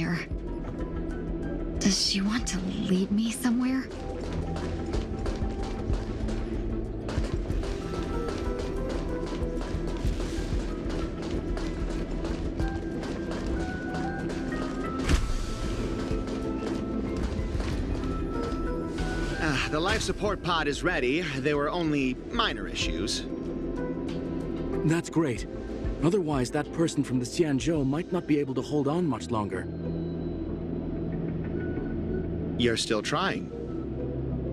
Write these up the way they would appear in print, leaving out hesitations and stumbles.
familiar. Does she want to lead me somewhere? The life support pod is ready. There were only minor issues. That's great. Otherwise, that person from the Xianzhou might not be able to hold on much longer. You're still trying.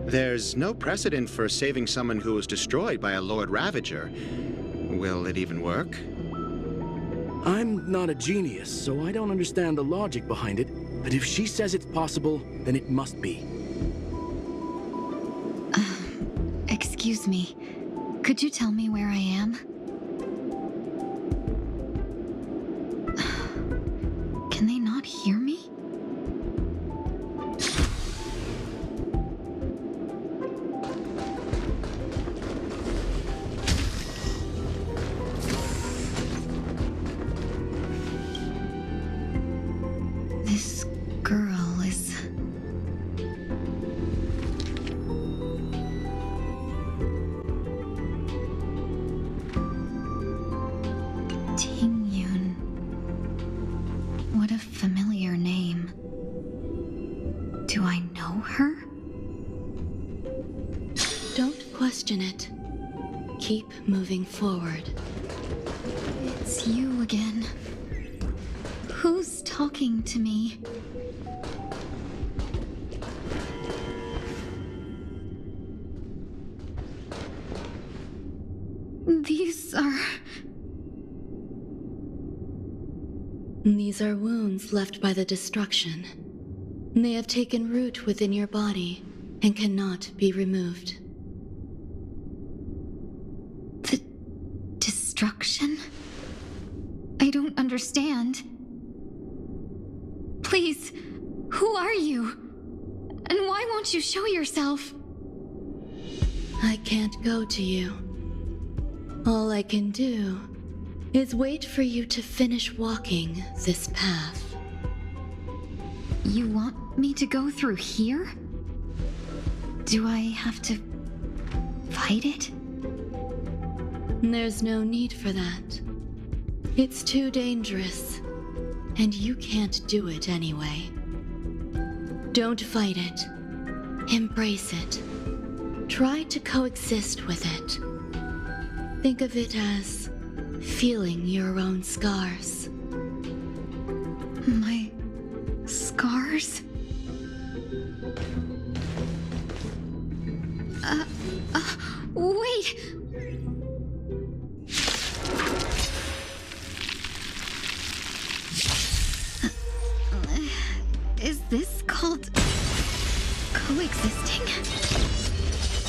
There's no precedent for saving someone who was destroyed by a Lord Ravager. Will it even work? I'm not a genius, so I don't understand the logic behind it. But if she says it's possible, then it must be. Excuse me. Could you tell me where I am? Can they not hear me? This girl is... What a familiar name. Do I know her? Don't question it. Keep moving forward. It's you again. Who's talking to me? These are wounds left by the destruction. They have taken root within your body and cannot be removed. The destruction? I don't understand. Please, who are you? And why won't you show yourself? I can't go to you. All I can do is wait for you to finish walking this path. You want me to go through here? Do I have to fight it? There's no need for that. It's too dangerous, and you can't do it anyway. Don't fight it. Embrace it. Try to coexist with it. Think of it as feeling your own scars. My scars? Wait! Is this called coexisting?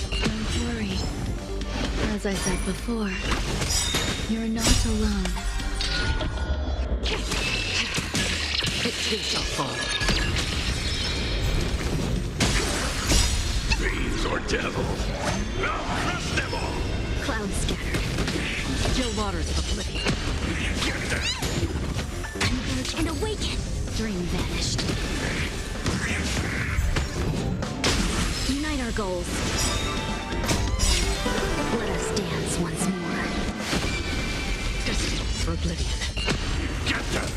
Don't worry. As I said before, you're not alone. It too shall fall. Fiends or devils, I'll crush them all! Cloud scattered. Still waters of oblivion. Get them! Converge and awaken! Dream vanished. Unite our goals. Let us dance once more. Destiny for oblivion. Get them!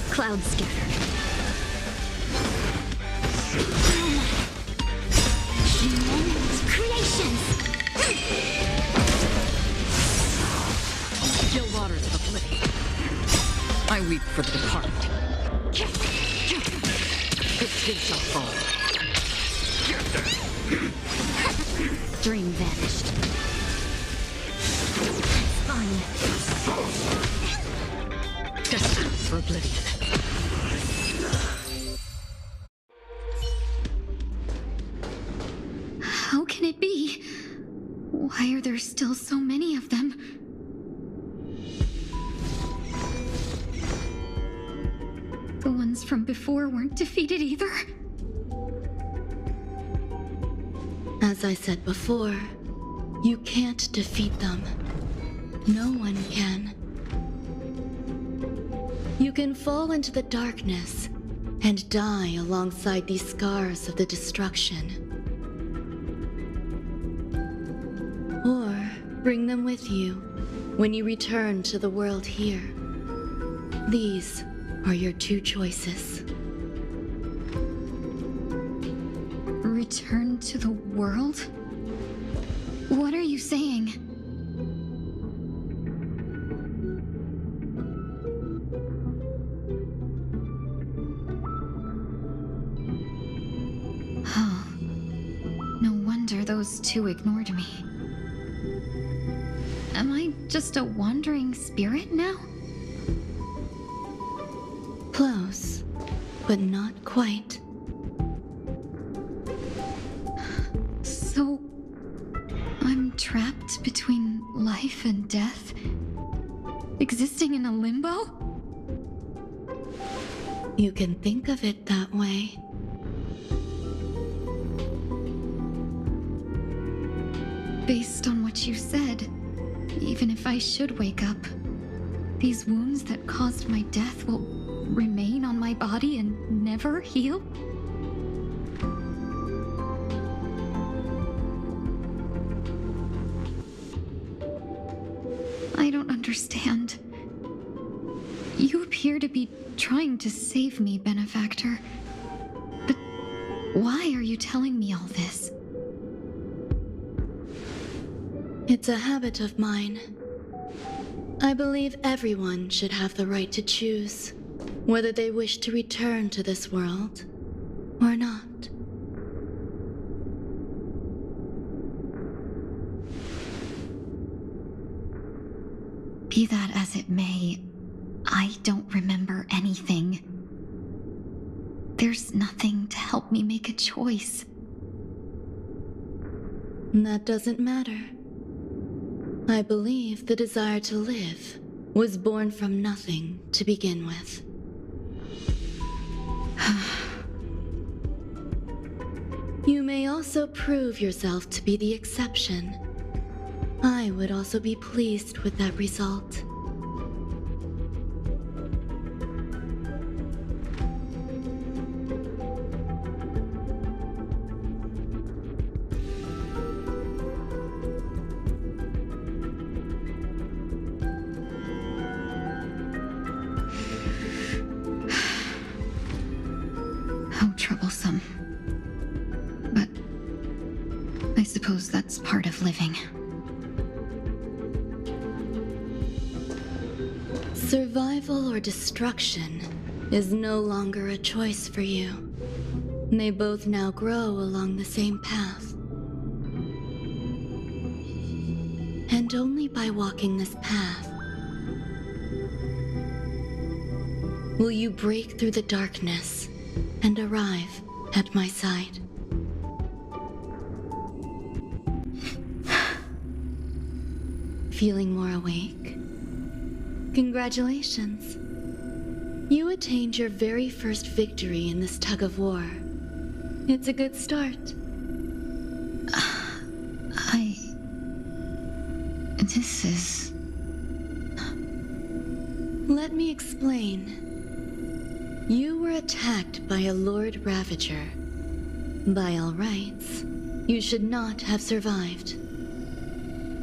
Cloud scattered. Creations! Still waters of oblivion. I weep for the departed. It too shall fall. Get them! Dream vanished. Fun. Destiny for oblivion. How can it be? Why are there still so many of them? The ones from before weren't defeated either? As I said before, you can't defeat them. No one can. You can fall into the darkness and die alongside these scars of the destruction. Or bring them with you when you return to the world here. These are your two choices. Return to the world? What are you saying? Oh. No wonder those two ignored me. Am I just a wandering spirit now? Close, but not quite. So, I'm trapped between life and death? Existing in a limbo? You can think of it that way. Based on what you said, even if I should wake up, these wounds that caused my death will remain on my body and never heal? I don't understand. You appear to be trying to save me, Benefactor. But why are you telling me all this? It's a habit of mine. I believe everyone should have the right to choose whether they wish to return to this world or not. Be that as it may, I don't remember anything. There's nothing to help me make a choice. That doesn't matter. I believe the desire to live was born from nothing to begin with. You may also prove yourself to be the exception. I would also be pleased with that result. How troublesome. But I suppose that's part of living. Survival or destruction is no longer a choice for you. They both now grow along the same path. And only by walking this path will you break through the darkness and arrive at my side. Feeling more awake? Congratulations. You attained your very first victory in this tug of war. It's a good start. This is... Let me explain. You were attacked by a Lord Ravager. By all rights, you should not have survived.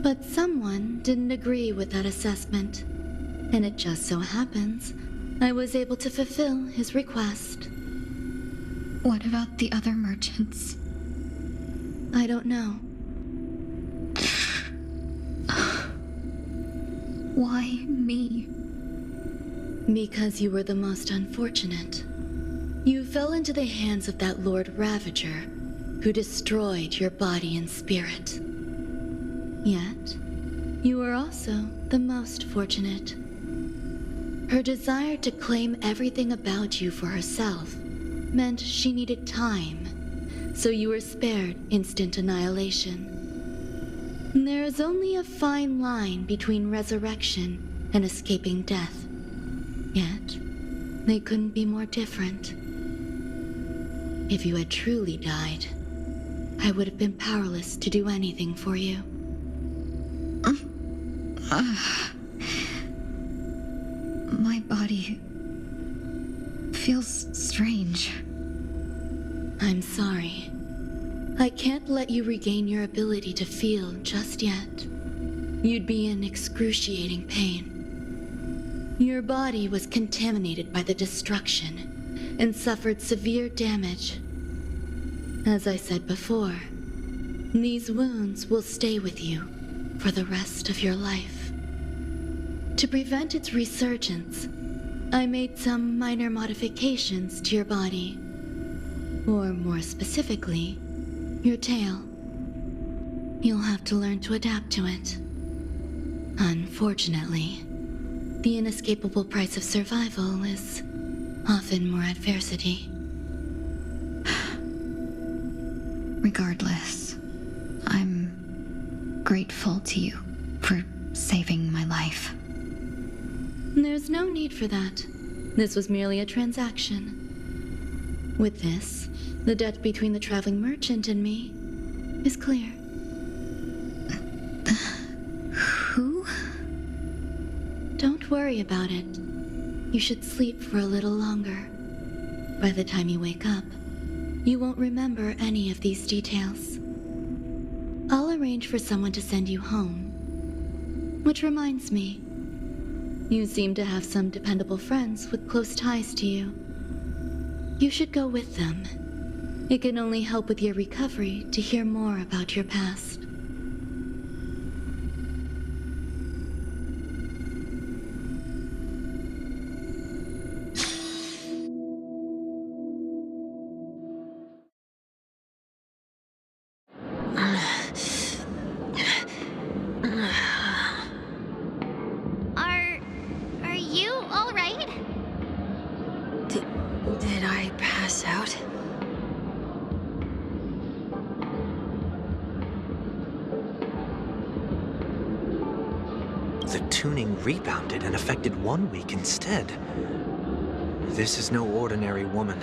But someone didn't agree with that assessment, and it just so happens I was able to fulfill his request. What about the other merchants? I don't know. Why me? Because you were the most unfortunate. You fell into the hands of that Lord Ravager, who destroyed your body and spirit. Yet, you were also the most fortunate. Her desire to claim everything about you for herself meant she needed time, so you were spared instant annihilation. There is only a fine line between resurrection and escaping death. Yet, they couldn't be more different. If you had truly died, I would have been powerless to do anything for you. My body feels strange. I'm sorry. I can't let you regain your ability to feel just yet. You'd be in excruciating pain. Your body was contaminated by the destruction and suffered severe damage. As I said before, these wounds will stay with you for the rest of your life. To prevent its resurgence, I made some minor modifications to your body. Or more specifically, your tail. You'll have to learn to adapt to it. Unfortunately, the inescapable price of survival is often more adversity. Regardless, I'm grateful to you for saving my life. There's no need for that. This was merely a transaction. With this, the debt between the traveling merchant and me is clear. Who? Don't worry about it. You should sleep for a little longer. By the time you wake up, you won't remember any of these details. I'll arrange for someone to send you home. Which reminds me, you seem to have some dependable friends with close ties to you. You should go with them. It can only help with your recovery to hear more about your past. Are you all right? Did I pass out? The tuning rebounded and affected 1 week instead. This is no ordinary woman.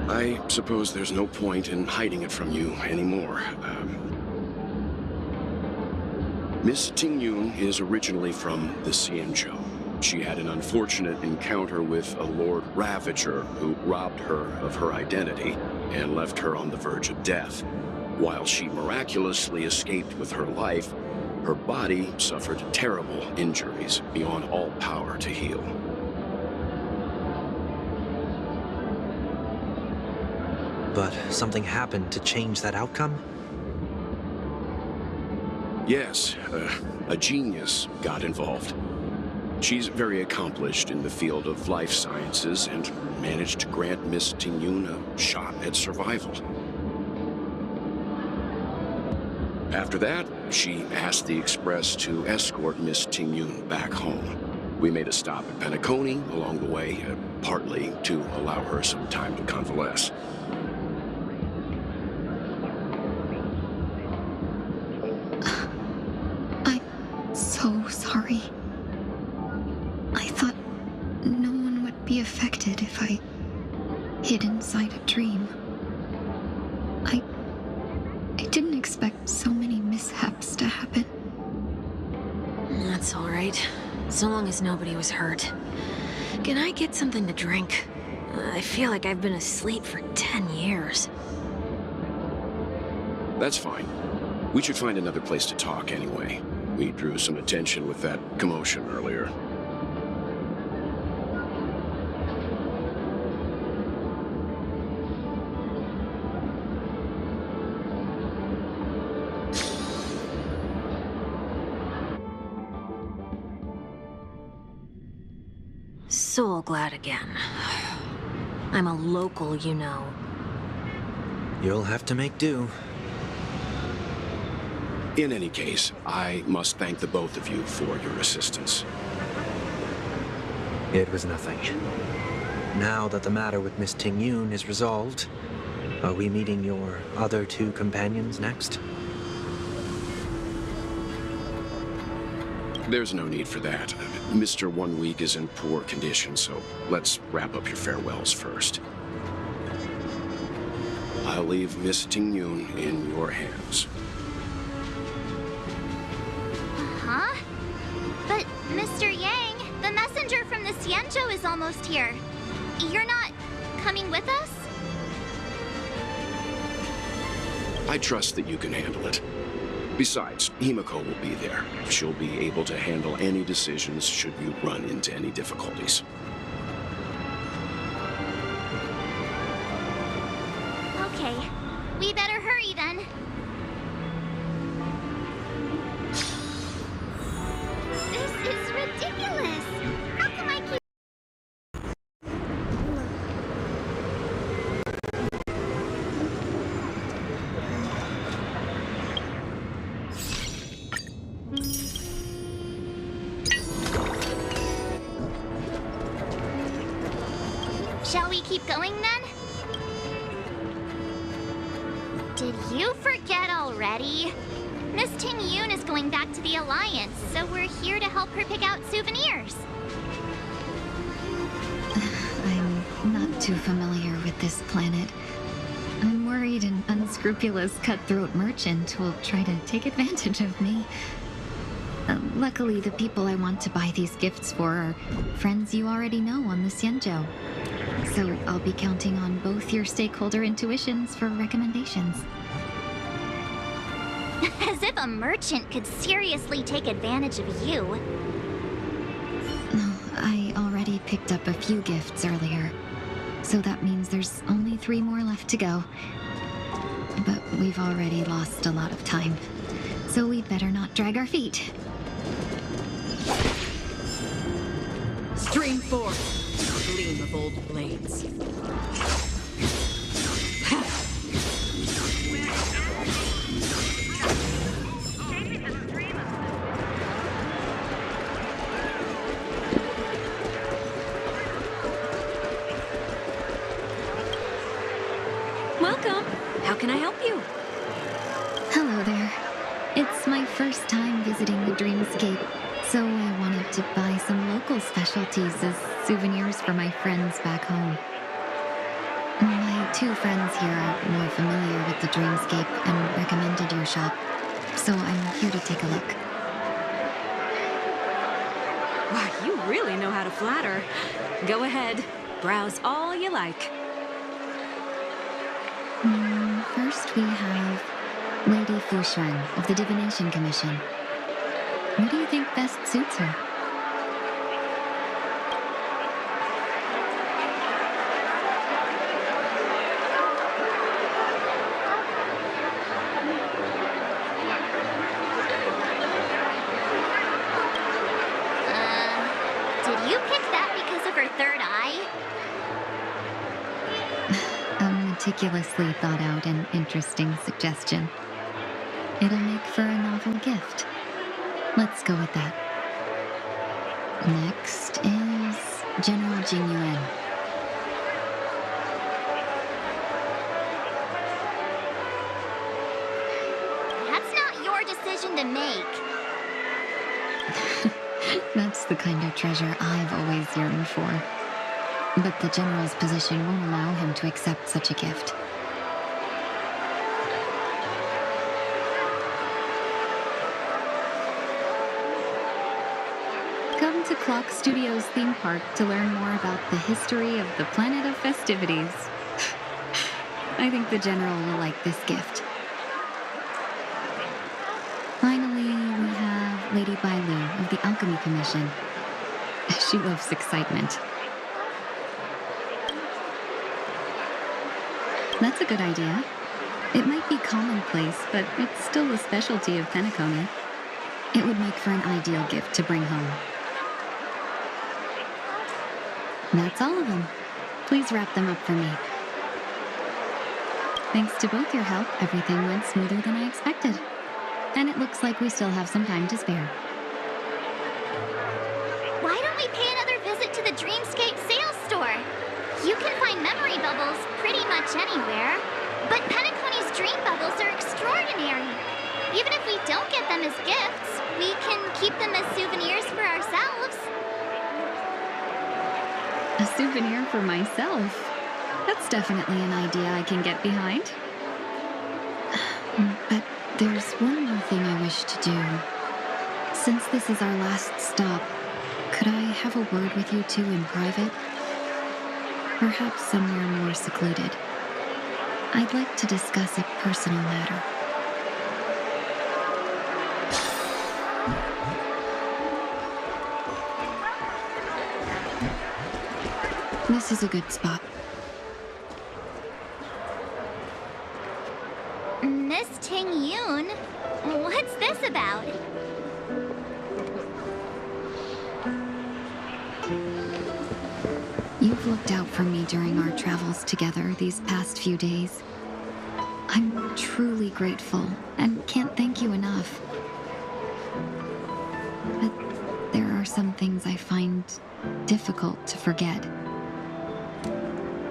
I suppose there's no point in hiding it from you anymore. Miss Tingyun is originally from the Xianzhou. She had an unfortunate encounter with a Lord Ravager who robbed her of her identity and left her on the verge of death. While she miraculously escaped with her life, her body suffered terrible injuries beyond all power to heal. But something happened to change that outcome? Yes, a genius got involved. She's very accomplished in the field of life sciences and managed to grant Miss Tingyun a shot at survival. After that, she asked the Express to escort Miss Tingyun back home. We made a stop at Penacony along the way, partly to allow her some time to convalesce. I'm so sorry. I thought no one would be affected if I hid inside a dream. I didn't expect so many mishaps to happen. That's all right. So long as nobody was hurt. Can I get something to drink? I feel like I've been asleep for 10 years. That's fine. We should find another place to talk anyway. We drew some attention with that commotion earlier. Soul glad again. I'm a local, you know. You'll have to make do. In any case, I must thank the both of you for your assistance. It was nothing. Now that the matter with Miss Tingyun is resolved, are we meeting your other two companions next? There's no need for that. Mr. 1 Week is in poor condition, so let's wrap up your farewells first. I'll leave Miss Tingyun in your hands. Huh? But, Mr. Yang, the messenger from the Xianzhou is is almost here. You're not coming with us? I trust that you can handle it. Besides, Himiko will be there. She'll be able to handle any decisions should you run into any difficulties. Okay, we better hurry then. This is ridiculous! How come I keep... Shall we keep going then? Did you forget already? Miss Ting Yoon is going back to the Alliance, so we're here to help her pick out souvenirs. I'm not too familiar with this planet. I'm worried an unscrupulous cutthroat merchant will try to take advantage of me. Luckily, the people I want to buy these gifts for are friends you already know on the Xianzhou. So I'll be counting on both your stakeholder intuitions for recommendations. As if a merchant could seriously take advantage of you. No, I already picked up a few gifts earlier. So that means there's only 3 more left to go. But we've already lost a lot of time. So we'd better not drag our feet. Stream forth, gleam of old blades. Welcome. How can I help you? Hello there. It's my first time visiting the Dreamscape, so I wanted to buy some local specialties as souvenirs for my friends back home. My 2 friends here are more familiar with the Dreamscape and recommended your shop, so I'm here to take a look. Wow, you really know how to flatter. Go ahead. Browse all you like. First we have Lady Fu Xuan of the Divination Commission. What do you think best suits her? Did you pick that because of her third eye? A meticulously thought out and interesting suggestion. It'll make for a novel gift. Let's go with that. Next is General Jing Yuan. That's not your decision to make. That's the kind of treasure I've always yearned for. But the General's position won't allow him to accept such a gift. Come to Clock Studios theme park to learn more about the history of the Planet of Festivities. I think the General will like this gift. Finally, we have Lady Bailu of the Alchemy Commission. She loves excitement. That's a good idea. It might be commonplace, but it's still a specialty of Penacony. It would make for an ideal gift to bring home. That's all of them. Please wrap them up for me. Thanks to both your help, everything went smoother than I expected. And it looks like we still have some time to spare. Why don't we pay another visit to the Dreamscape sales store? You can find memory bubbles pretty much anywhere, but Penacony's dream bubbles are extraordinary. Even if we don't get them as gifts, we can keep them as souvenirs for ourselves. A souvenir for myself? That's definitely an idea I can get behind. But there's one more thing I wish to do. Since this is our last stop, could I have a word with you two in private? Perhaps somewhere more secluded. I'd like to discuss a personal matter. This is a good spot. Miss Ting Yoon? What's this about? You've looked out for me during our travels together these past few days. I'm truly grateful and can't thank you enough. But there are some things I find difficult to forget.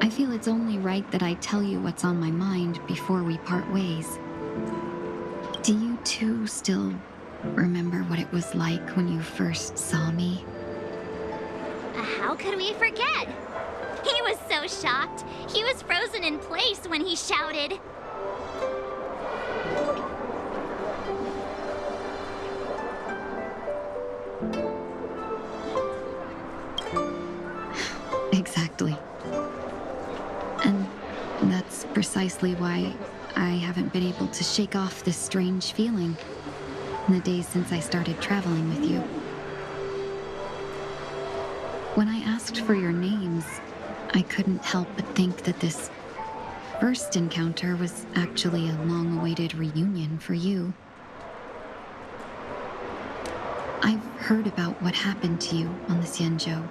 I feel it's only right that I tell you what's on my mind before we part ways. Do you two still remember what it was like when you first saw me? How could we forget? He was so shocked. He was frozen in place when he shouted. Exactly. And that's precisely why I haven't been able to shake off this strange feeling in the days since I started traveling with you. When I asked for your names, I couldn't help but think that this first encounter was actually a long-awaited reunion for you. I've heard about what happened to you on the Xianzhou.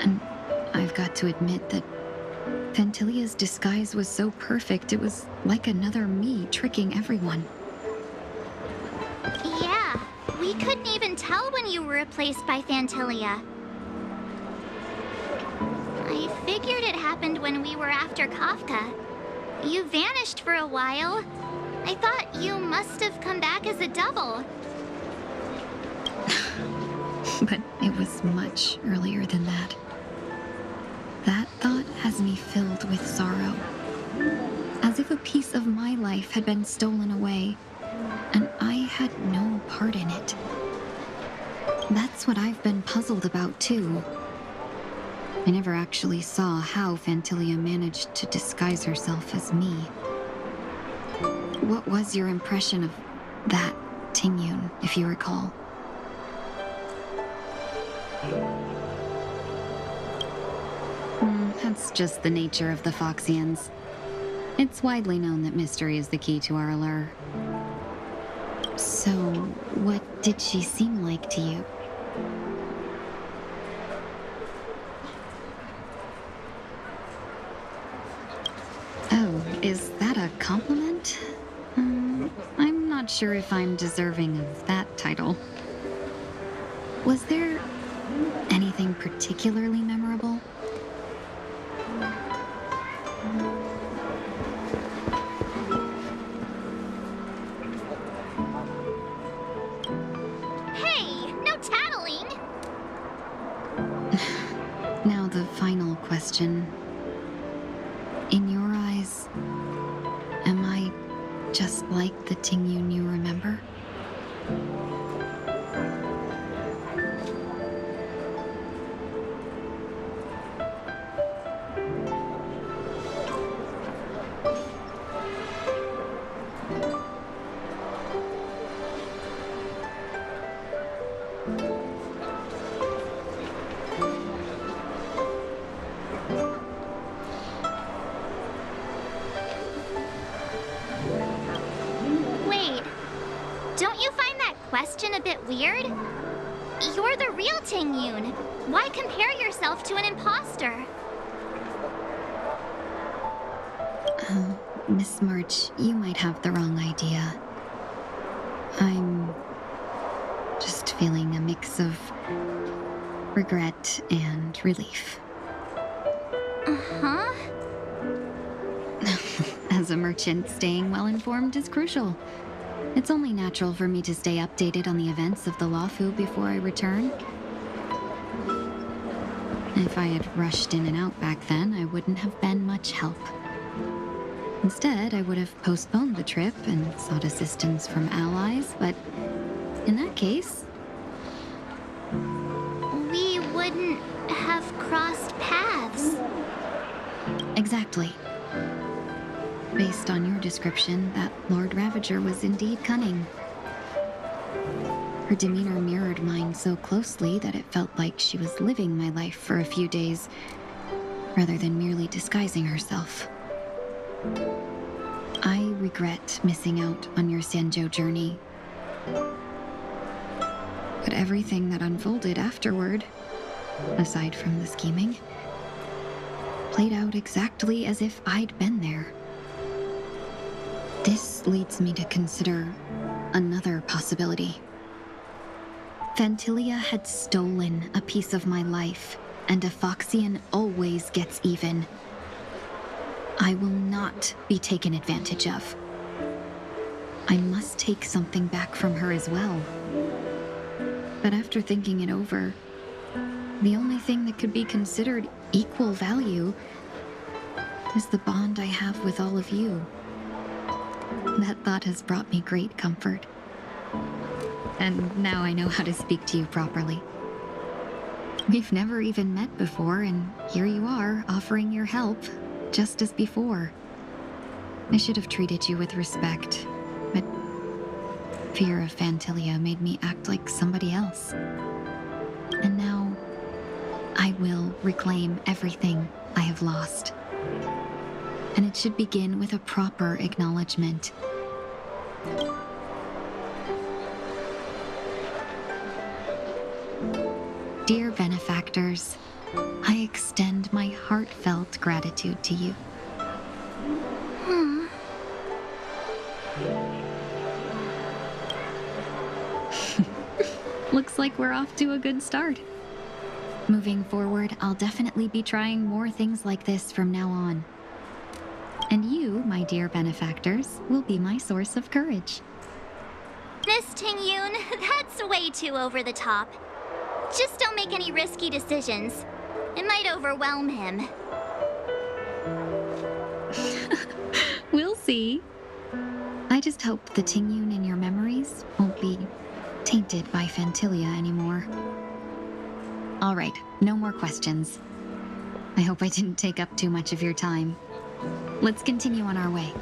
And I've got to admit that Fantilia's disguise was so perfect, it was like another me tricking everyone. Yeah, we couldn't even tell when you were replaced by Fantilia. I figured it happened when we were after Kafka. You vanished for a while. I thought you must have come back as a double. But it was much earlier than that. That thought has me filled with sorrow. As if a piece of my life had been stolen away, and I had no part in it. That's what I've been puzzled about, too. I never actually saw how Fantilia managed to disguise herself as me. What was your impression of that Ting Yoon, if you recall? That's just the nature of the Foxians. It's widely known that mystery is the key to our allure. So, what did she seem like to you? Oh, is that a compliment? I'm not sure if I'm deserving of that title. Was there anything particularly memorable? Hey, no tattling! Now the final question. In your eyes, am I just like the Ting Yoon you remember? Wait, don't you find that question a bit weird? You're the real Ting Yoon. Why compare yourself to an imposter? Miss March, you might have the wrong idea. I'm just feeling a mix of regret and relief. Uh-huh. As a merchant, staying well-informed is crucial. It's only natural for me to stay updated on the events of the Luofu before I return. If I had rushed in and out back then, I wouldn't have been much help. Instead, I would have postponed the trip and sought assistance from allies, but in that case, couldn't have crossed paths. Exactly. Based on your description, that Lord Ravager was indeed cunning. Her demeanor mirrored mine so closely that it felt like she was living my life for a few days, rather than merely disguising herself. I regret missing out on your Sanjo journey. But everything that unfolded afterward, aside from the scheming, played out exactly as if I'd been there. This leads me to consider another possibility. Phantilia had stolen a piece of my life, and a Foxian always gets even. I will not be taken advantage of. I must take something back from her as well. But after thinking it over, the only thing that could be considered equal value is the bond I have with all of you. That thought has brought me great comfort. And now I know how to speak to you properly. We've never even met before, and here you are, offering your help, just as before. I should have treated you with respect, but fear of Phantilia made me act like somebody else. And now, I will reclaim everything I have lost. And it should begin with a proper acknowledgement. Dear benefactors, I extend my heartfelt gratitude to you. Looks like we're off to a good start. Moving forward, I'll definitely be trying more things like this from now on. And you, my dear benefactors, will be my source of courage. Miss Ting-Yoon, that's way too over the top. Just don't make any risky decisions. It might overwhelm him. We'll see. I just hope the Ting-Yoon in your memories won't be tainted by Phantilia anymore. All right, no more questions. I hope I didn't take up too much of your time. Let's continue on our way.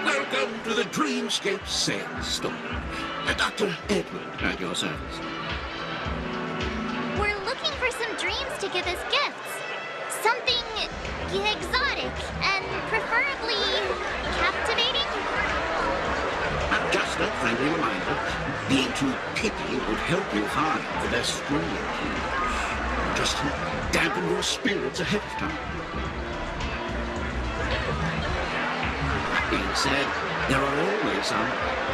Welcome to the Dreamscape Sales Store. Dr. Edward at your service. We're looking for some dreams to give as gifts. Something exotic and preferably captivating. Just a friendly reminder, being too picky would help you find the best dream. Just to dampen your spirits ahead of time. That being said, there are always some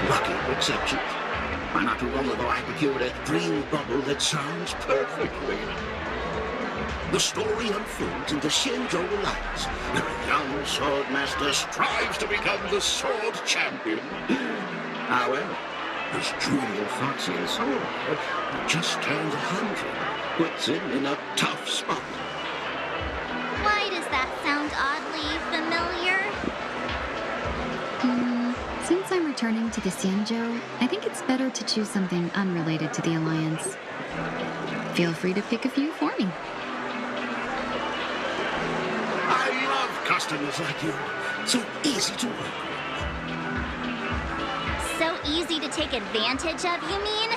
lucky exceptions. Not too long ago, I procured a dream bubble that sounds perfectly. The story unfolds in the Shenzhou Alliance, where a young swordmaster strives to become the sword champion. However, his junior Foxian sword, who just turned 100, puts him in a tough spot. Why does that sound oddly familiar? Since I'm returning to the Sanjo, I think it's better to choose something unrelated to the Alliance. Feel free to pick a few for me. I love customers like you. So easy to work with. So easy to take advantage of, you mean?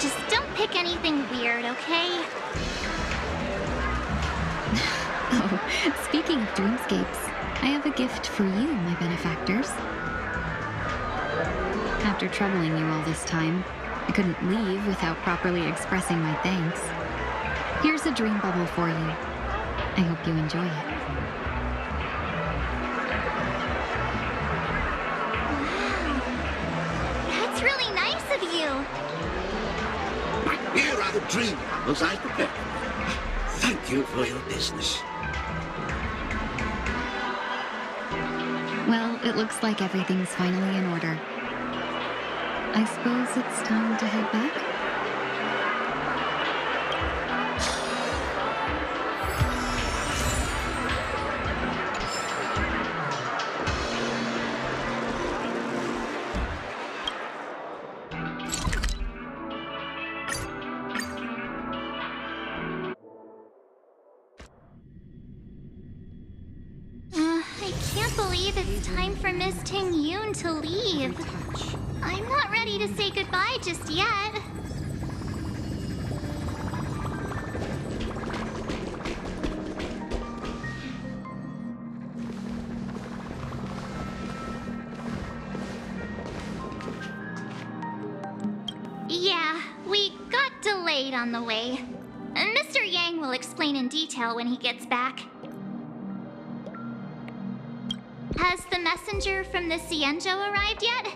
Just don't pick anything weird, okay? Oh, speaking of dreamscapes, I have a gift for you, my benefactors. After troubling you all this time, I couldn't leave without properly expressing my thanks. Here's a dream bubble for you. I hope you enjoy it. Wow. That's really nice of you. Here are the dream bubbles I prepared. Thank you for your business. Well, it looks like everything's finally in order. I suppose it's time to head back? can't believe it's time for Miss Ting Yoon to leave. I'm not ready to say goodbye just yet. Yeah, we got delayed on the way. Mr. Yang will explain in detail when he gets back. Has the messenger from the Cienjo arrived yet?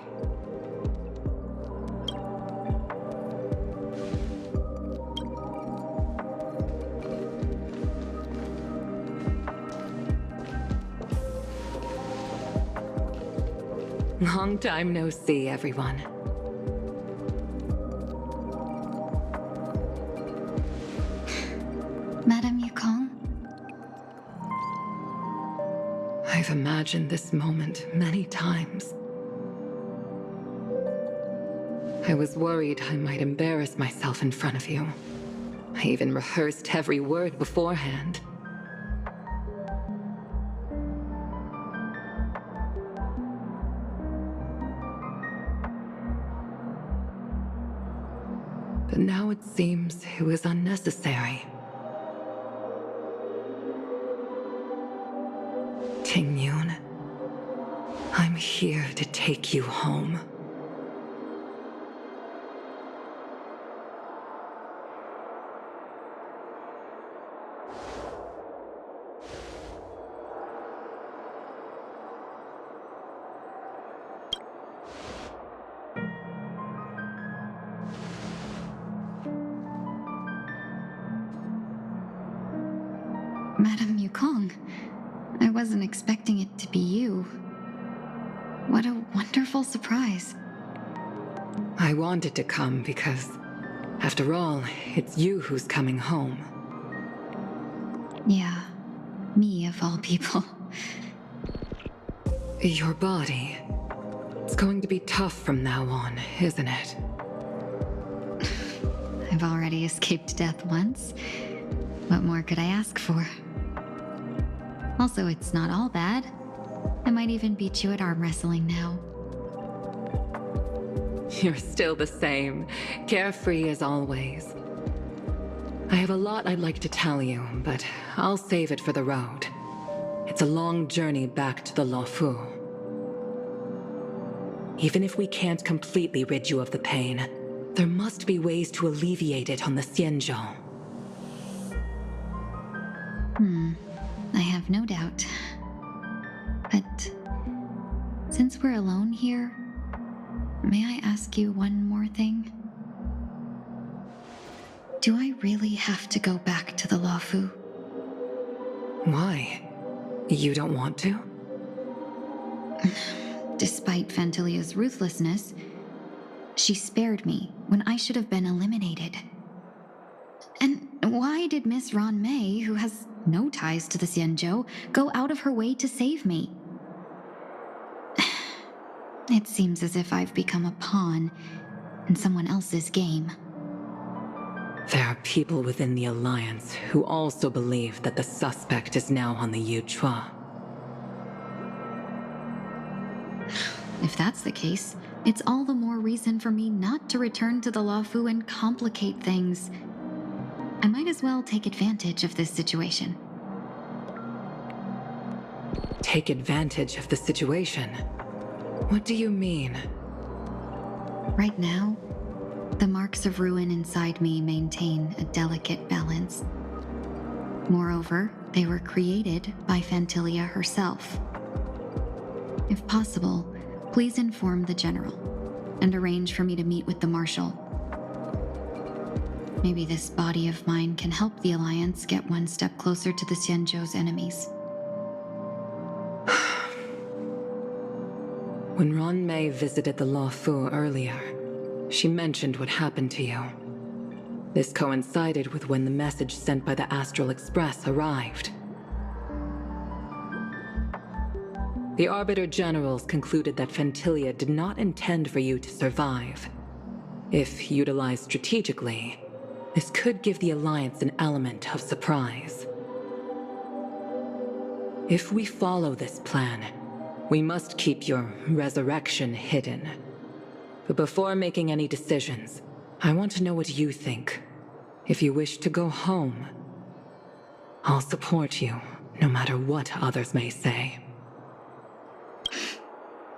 Long time no see, everyone. Madame Yukong? I've imagined this moment many times. I was worried I might embarrass myself in front of you. I even rehearsed every word beforehand. But now it seems it was unnecessary. Ting Yoon, I'm here to take you home. Madame Yukong, I wasn't expecting it to be you. What a wonderful surprise. I wanted to come because, after all, it's you who's coming home. Yeah, me of all people. Your body. It's going to be tough from now on, isn't it? I've already escaped death once. What more could I ask for? Also, it's not all bad. I might even beat you at arm wrestling now. You're still the same, carefree as always. I have a lot I'd like to tell you, but I'll save it for the road. It's a long journey back to the Luofu. Even if we can't completely rid you of the pain, there must be ways to alleviate it on the Xianzhou. I have no doubt. But since we're alone here, may I ask you one more thing? Do I really have to go back to the Luofu? Why? You don't want to? Despite Fantilia's ruthlessness, she spared me when I should have been eliminated. And why did Miss Ron Mei, who has no ties to the Xianzhou, go out of her way to save me? It seems as if I've become a pawn in someone else's game. There are people within the Alliance who also believe that the suspect is now on the Yuchua. If that's the case, it's all the more reason for me not to return to the Luofu and complicate things. I might as well take advantage of this situation. Take advantage of the situation? What do you mean? Right now, the marks of ruin inside me maintain a delicate balance. Moreover, they were created by Fantilia herself. If possible, please inform the General and arrange for me to meet with the Marshal. Maybe this body of mine can help the Alliance get one step closer to the Xianzhou's enemies. When Ron Mei visited the Luofu earlier, she mentioned what happened to you. This coincided with when the message sent by the Astral Express arrived. The Arbiter Generals concluded that Fantilia did not intend for you to survive. If utilized strategically, this could give the Alliance an element of surprise. If we follow this plan, We must keep your resurrection hidden. But before making any decisions, I want to know what you think. If you wish to go home, I'll support you, no matter what others may say.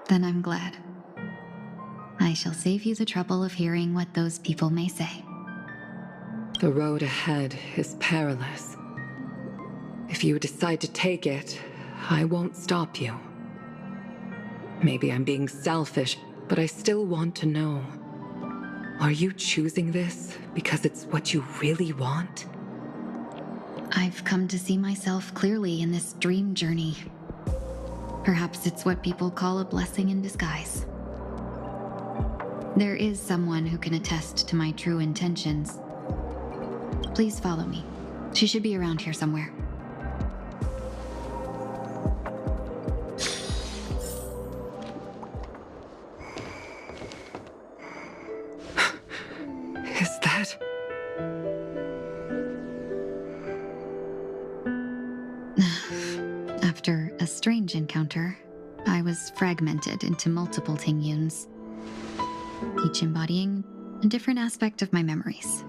Then I'm glad. I shall save you the trouble of hearing what those people may say. The road ahead is perilous. If you decide to take it, I won't stop you. Maybe I'm being selfish, but I still want to know. Are you choosing this because it's what you really want? I've come to see myself clearly in this dream journey. Perhaps it's what people call a blessing in disguise. There is someone who can attest to my true intentions. Please follow me. She should be around here somewhere. Is that... After a strange encounter, I was fragmented into multiple Tingyuns, each embodying a different aspect of my memories.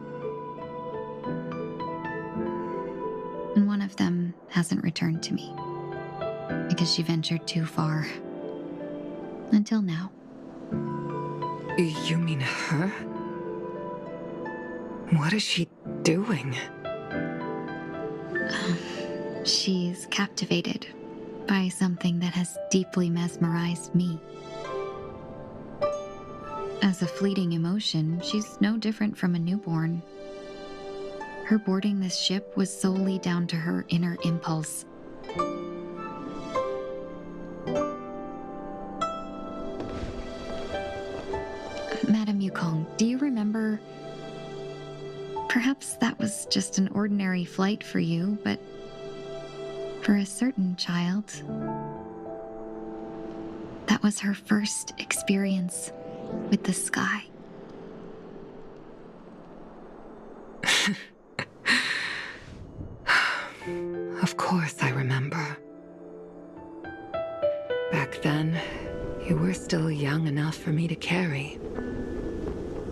And one of them hasn't returned to me, because she ventured too far. Until now. You mean her? What is she doing? She's captivated by something that has deeply mesmerized me. As a fleeting emotion, she's no different from a newborn. Her boarding this ship was solely down to her inner impulse. Madame Yukong, do you remember? Perhaps that was just an ordinary flight for you, but for a certain child, that was her first experience with the sky. Of course I remember. Back then, you were still young enough for me to carry.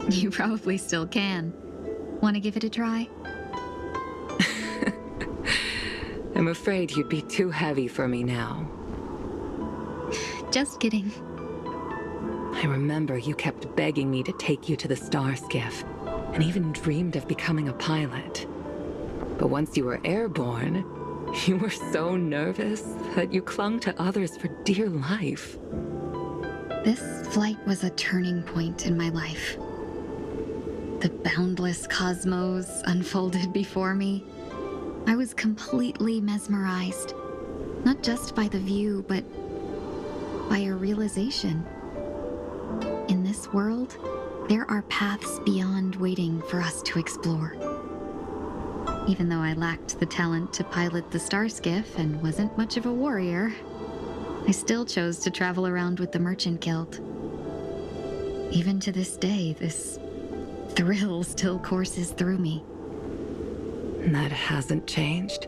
You probably still can. Want to give it a try? I'm afraid you'd be too heavy for me now. Just kidding. I remember you kept begging me to take you to the star skiff, and even dreamed of becoming a pilot. But once you were airborne, you were so nervous that you clung to others for dear life. This flight was a turning point in my life. The boundless cosmos unfolded before me. I was completely mesmerized, not just by the view, but by a realization. In this world, there are paths beyond waiting for us to explore. Even though I lacked the talent to pilot the star skiff and wasn't much of a warrior, I still chose to travel around with the Merchant Guild. Even to this day, this thrill still courses through me. That hasn't changed?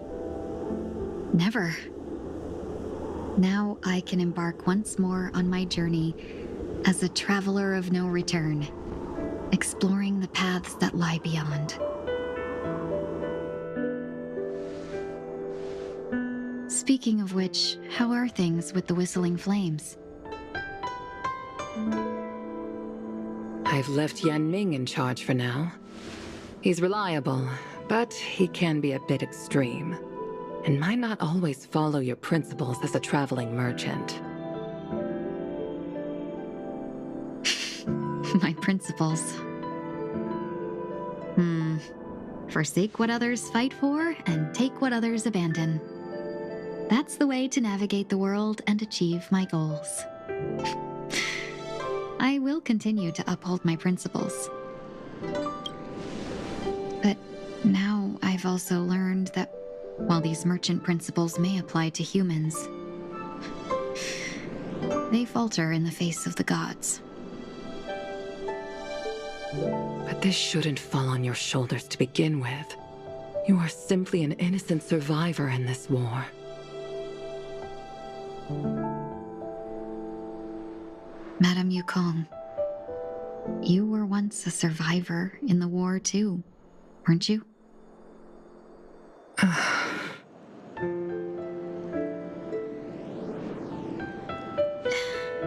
Never. Now I can embark once more on my journey as a traveler of no return, exploring the paths that lie beyond. Speaking of which, how are things with the Whistling Flames? I've left Yan Ming in charge for now. He's reliable, but he can be a bit extreme, and might not always follow your principles as a traveling merchant. My principles. Forsake what others fight for, and take what others abandon. That's the way to navigate the world and achieve my goals. I will continue to uphold my principles. But now I've also learned that while these merchant principles may apply to humans, they falter in the face of the gods. But this shouldn't fall on your shoulders to begin with. You are simply an innocent survivor in this war. Madame Yukong, you were once a survivor in the war too, weren't you?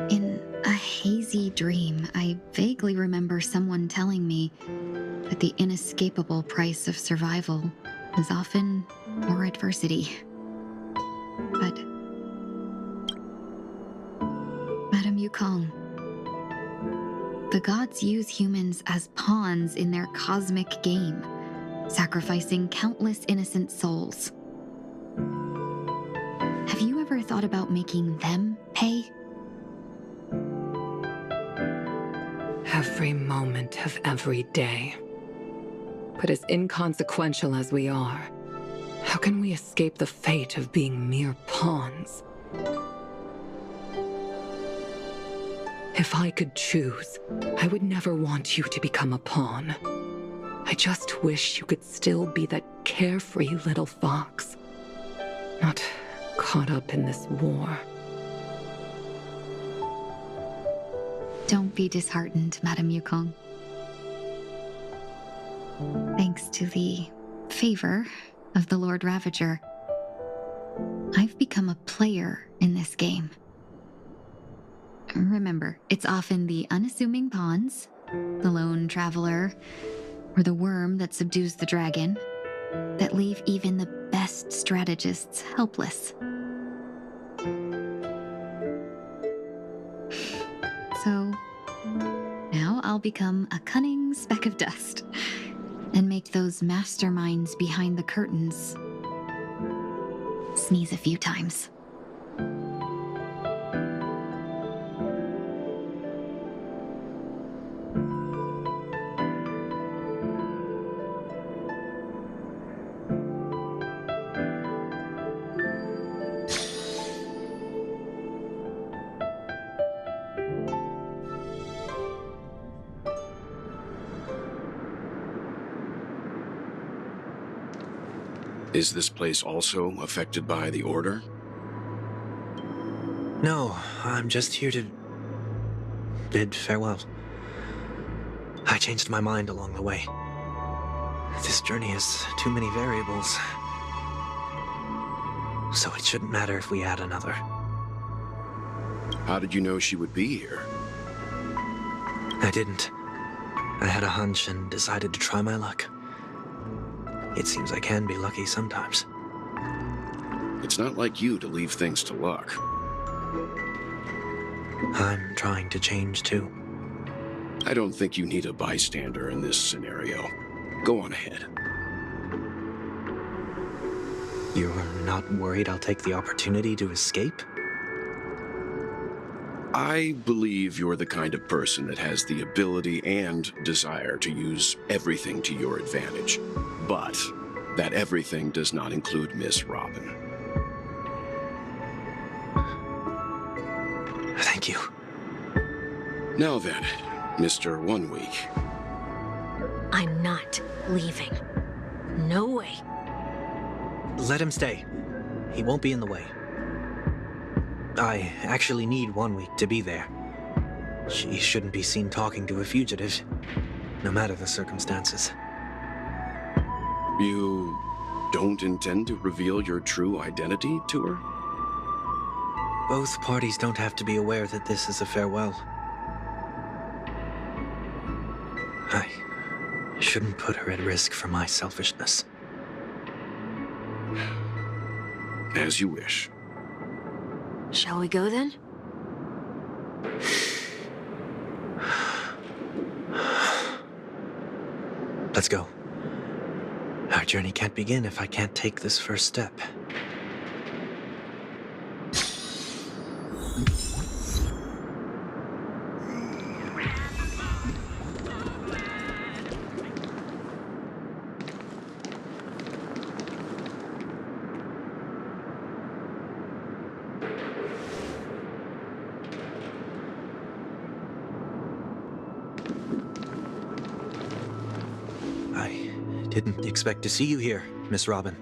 In a hazy dream, I vaguely remember someone telling me that the inescapable price of survival is often more adversity. But Madame Yukong, the gods use humans as pawns in their cosmic game, sacrificing countless innocent souls. Have you ever thought about making them pay? Every moment of every day. But as inconsequential as we are, how can we escape the fate of being mere pawns? If I could choose, I would never want you to become a pawn. I just wish you could still be that carefree little fox, not caught up in this war. Don't be disheartened, Madame Yukong. Thanks to the favor of the Lord Ravager, I've become a player in this game. Remember, it's often the unassuming pawns, the lone traveler, or the worm that subdues the dragon, that leave even the best strategists helpless. So, now I'll become a cunning speck of dust and make those masterminds behind the curtains sneeze a few times. Is this place also affected by the Order? No, I'm just here to bid farewell. I changed my mind along the way. This journey has too many variables. So it shouldn't matter if we add another. How did you know she would be here? I didn't. I had a hunch and decided to try my luck. It seems I can be lucky sometimes. It's not like you to leave things to luck. I'm trying to change too. I don't think you need a bystander in this scenario. Go on ahead. You're not worried I'll take the opportunity to escape? I believe you're the kind of person that has the ability and desire to use everything to your advantage. But that everything does not include Miss Robin. Thank you. Now then, Mr. 1 Week. I'm not leaving. No way. Let him stay. He won't be in the way. I actually need 1 week to be there. She shouldn't be seen talking to a fugitive, no matter the circumstances. You don't intend to reveal your true identity to her? Both parties don't have to be aware that this is a farewell. I shouldn't put her at risk for my selfishness. As you wish. Shall we go then? Let's go. Our journey can't begin if I can't take this first step. Didn't expect to see you here, Miss Robin.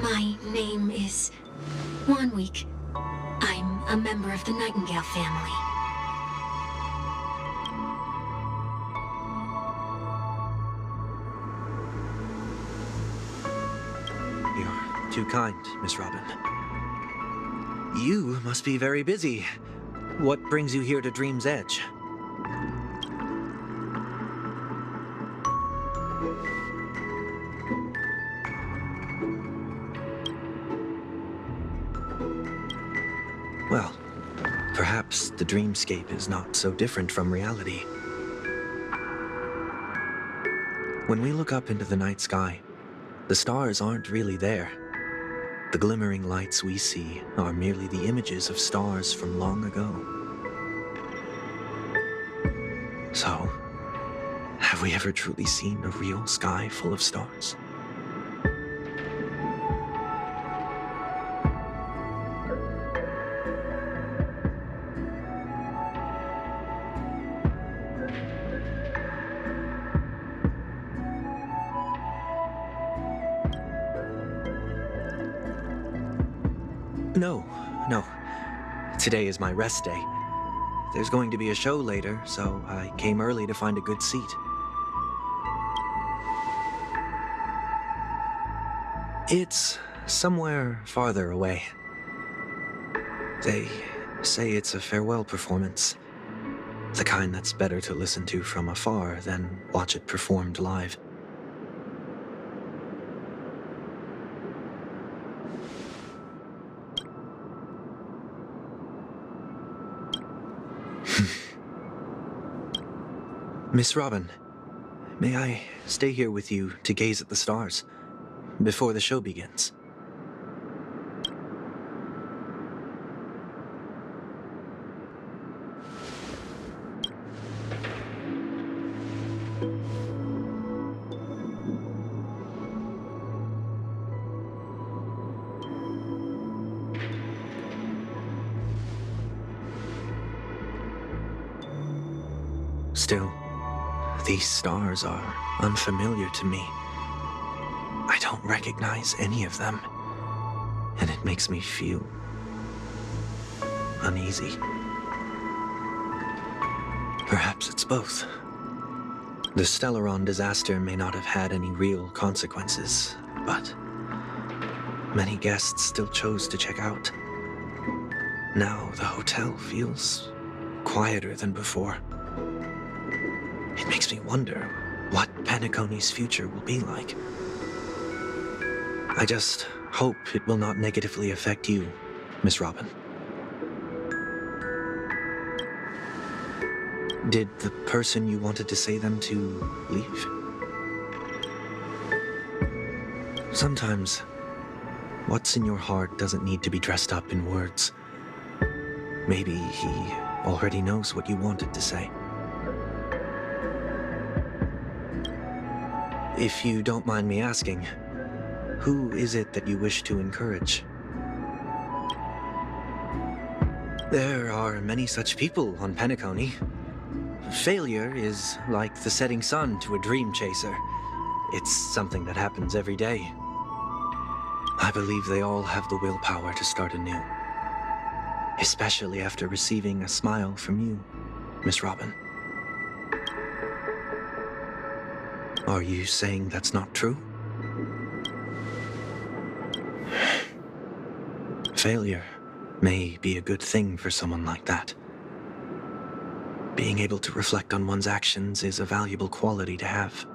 My name is Wanweek. I'm a member of the Nightingale family. You're too kind, Miss Robin. You must be very busy. What brings you here to Dream's Edge? Well, perhaps the dreamscape is not so different from reality. When we look up into the night sky, the stars aren't really there. The glimmering lights we see are merely the images of stars from long ago. So, have we ever truly seen a real sky full of stars? No. Today is my rest day. There's going to be a show later, so I came early to find a good seat. It's somewhere farther away. They say it's a farewell performance. The kind that's better to listen to from afar than watch it performed live. Miss Robin, may I stay here with you to gaze at the stars before the show begins? Still, these stars are unfamiliar to me. I don't recognize any of them, and it makes me feel uneasy. Perhaps it's both. The Stellaron disaster may not have had any real consequences, but many guests still chose to check out. Now the hotel feels quieter than before. It makes me wonder what Penacony's future will be like. I just hope it will not negatively affect you, Miss Robin. Did the person you wanted to say them to leave? Sometimes, what's in your heart doesn't need to be dressed up in words. Maybe he already knows what you wanted to say. If you don't mind me asking, who is it that you wish to encourage? There are many such people on Penacony. Failure is like the setting sun to a dream chaser. It's something that happens every day. I believe they all have the willpower to start anew. Especially after receiving a smile from you, Miss Robin. Are you saying that's not true? Failure may be a good thing for someone like that. Being able to reflect on one's actions is a valuable quality to have.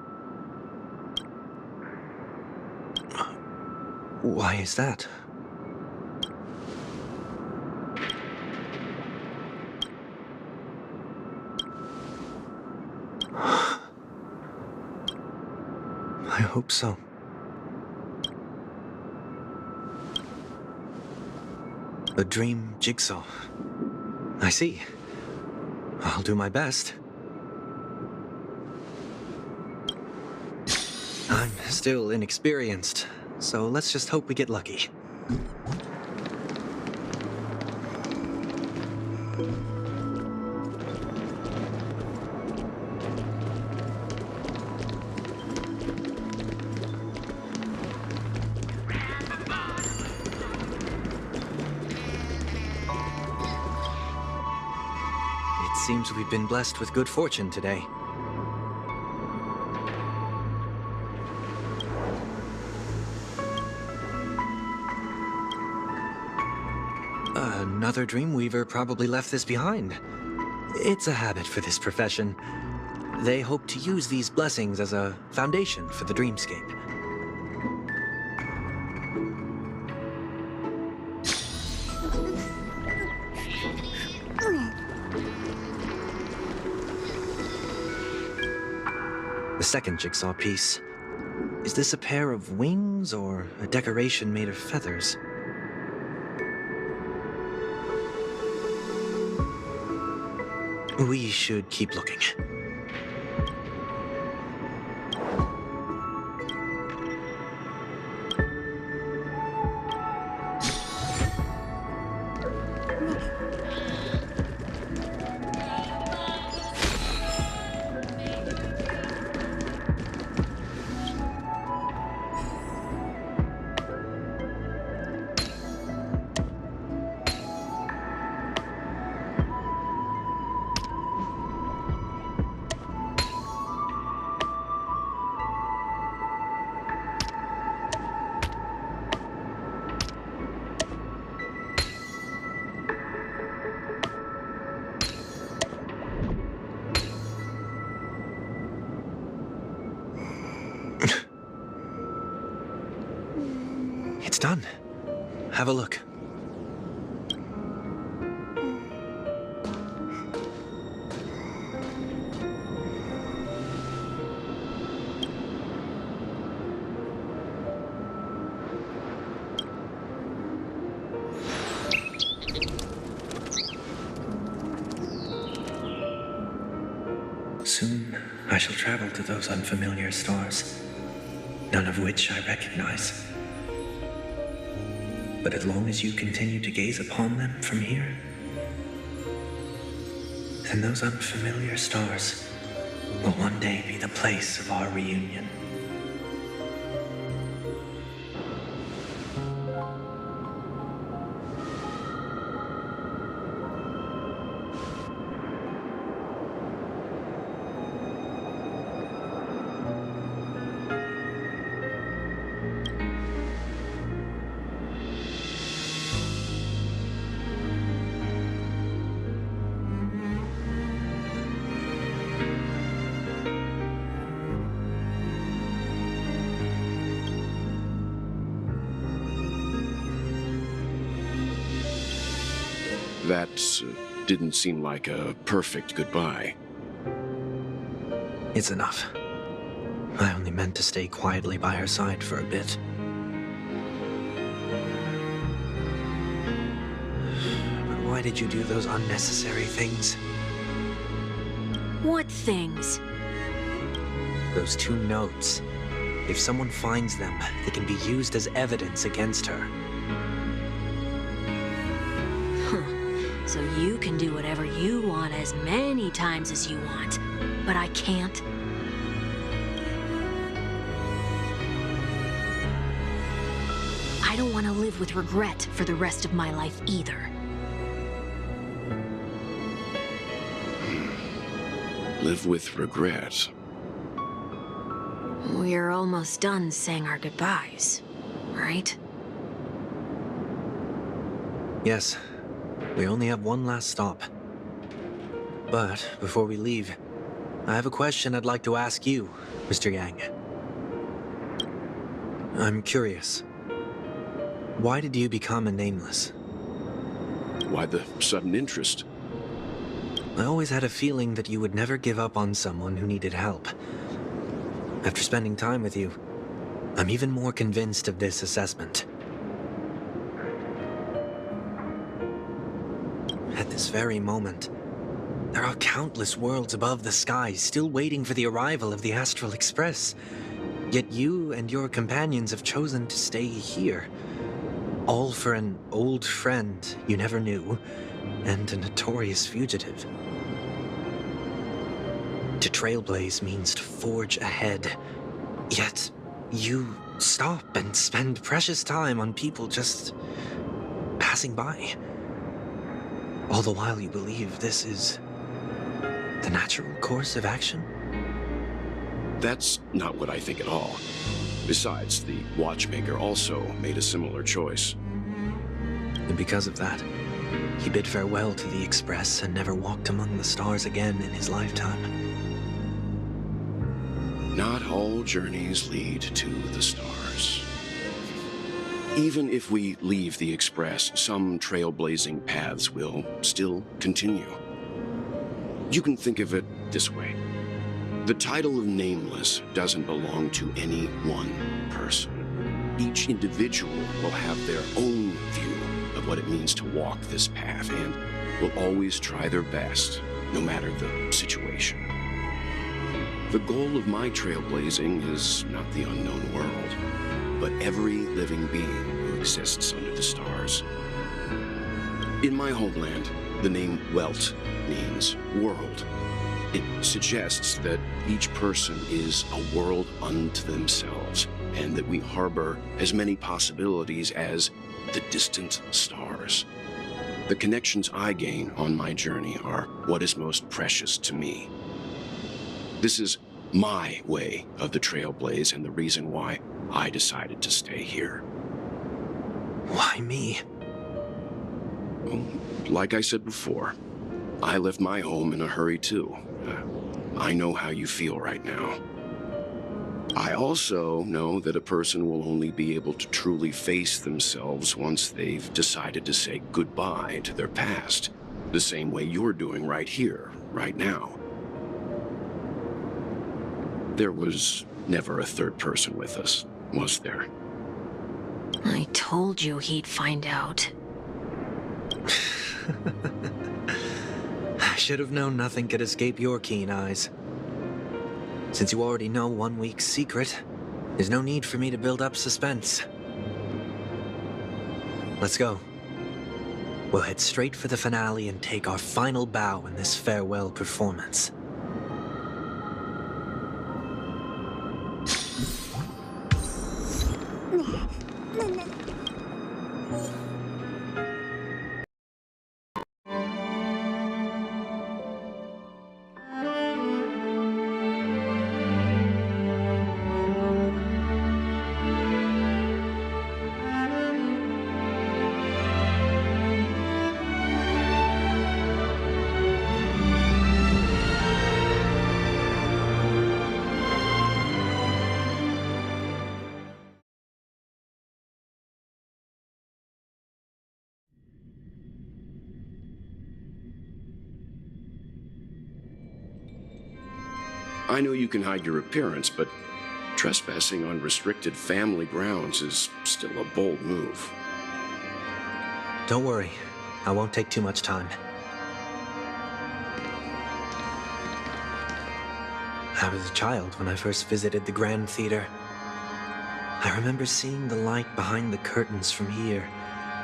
Why is that? I hope so. A dream jigsaw. I see. I'll do my best. I'm still inexperienced, so let's just hope we get lucky. seems we've been blessed with good fortune today. Another Dreamweaver probably left this behind. It's a habit for this profession. They hope to use these blessings as a foundation for the dreamscape. The second jigsaw piece. Is this a pair of wings or a decoration made of feathers? We should keep looking. It's done. Have a look. Soon, I shall travel to those unfamiliar stars, none of which I recognize. But as long as you continue to gaze upon them from here, then those unfamiliar stars will one day be the place of our reunion. That didn't seem like a perfect goodbye. It's enough. I only meant to stay quietly by her side for a bit. But why did you do those unnecessary things? What things? Those 2 notes. If someone finds them, they can be used as evidence against her. So you can do whatever you want as many times as you want, but I can't. I don't want to live with regret for the rest of my life either. Live with regret. We're almost done saying our goodbyes, right? Yes. We only have one last stop. But before we leave, I have a question I'd like to ask you, Mr. Yang. I'm curious. Why did you become a Nameless? Why the sudden interest? I always had a feeling that you would never give up on someone who needed help. After spending time with you, I'm even more convinced of this assessment. At this very moment, there are countless worlds above the sky still waiting for the arrival of the Astral Express. Yet you and your companions have chosen to stay here. All for an old friend you never knew, and a notorious fugitive. To trailblaze means to forge ahead. Yet, you stop and spend precious time on people just passing by. All the while you believe this is The natural course of action? That's not what I think at all. Besides, the watchmaker also made a similar choice. And because of that, he bid farewell to the Express and never walked among the stars again in his lifetime. Not all journeys lead to the stars. Even if we leave the Express, some trailblazing paths will still continue. You can think of it this way. The title of Nameless doesn't belong to any one person. Each individual will have their own view of what it means to walk this path and will always try their best, no matter the situation. The goal of my trailblazing is not the unknown world, but every living being who exists under the stars. In my homeland, the name Welt means world. It suggests that each person is a world unto themselves, and that we harbor as many possibilities as the distant stars. The connections I gain on my journey are what is most precious to me. This is my way of the Trailblaze and the reason why I decided to stay here. Why me? Like I said before, I left my home in a hurry too. I know how you feel right now. I also know that a person will only be able to truly face themselves once they've decided to say goodbye to their past, the same way you're doing right here, right now. There was never a third person with us, was there? I told you he'd find out. I should have known nothing could escape your keen eyes. Since you already know 1 week's secret, there's no need for me to build up suspense. Let's go. We'll head straight for the finale and take our final bow in this farewell performance. I know you can hide your appearance, but trespassing on restricted family grounds is still a bold move. Don't worry, I won't take too much time. I was a child when I first visited the Grand Theater. I remember seeing the light behind the curtains from here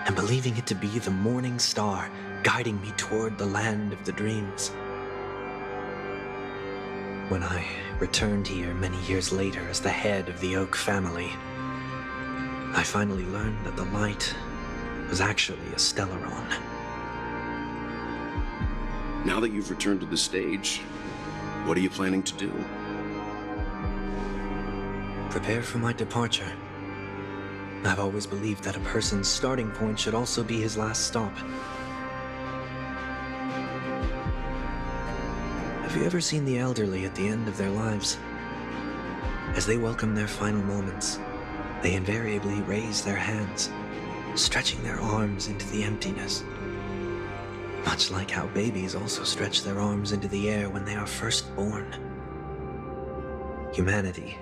and believing it to be the morning star guiding me toward the land of the dreams. When I returned here many years later as the head of the Oak family, I finally learned that the light was actually a Stellaron. Now that you've returned to the stage, what are you planning to do? Prepare for my departure. I've always believed that a person's starting point should also be his last stop. Have you ever seen the elderly at the end of their lives? As they welcome their final moments, they invariably raise their hands, stretching their arms into the emptiness. Much like how babies also stretch their arms into the air when they are first born. Humanity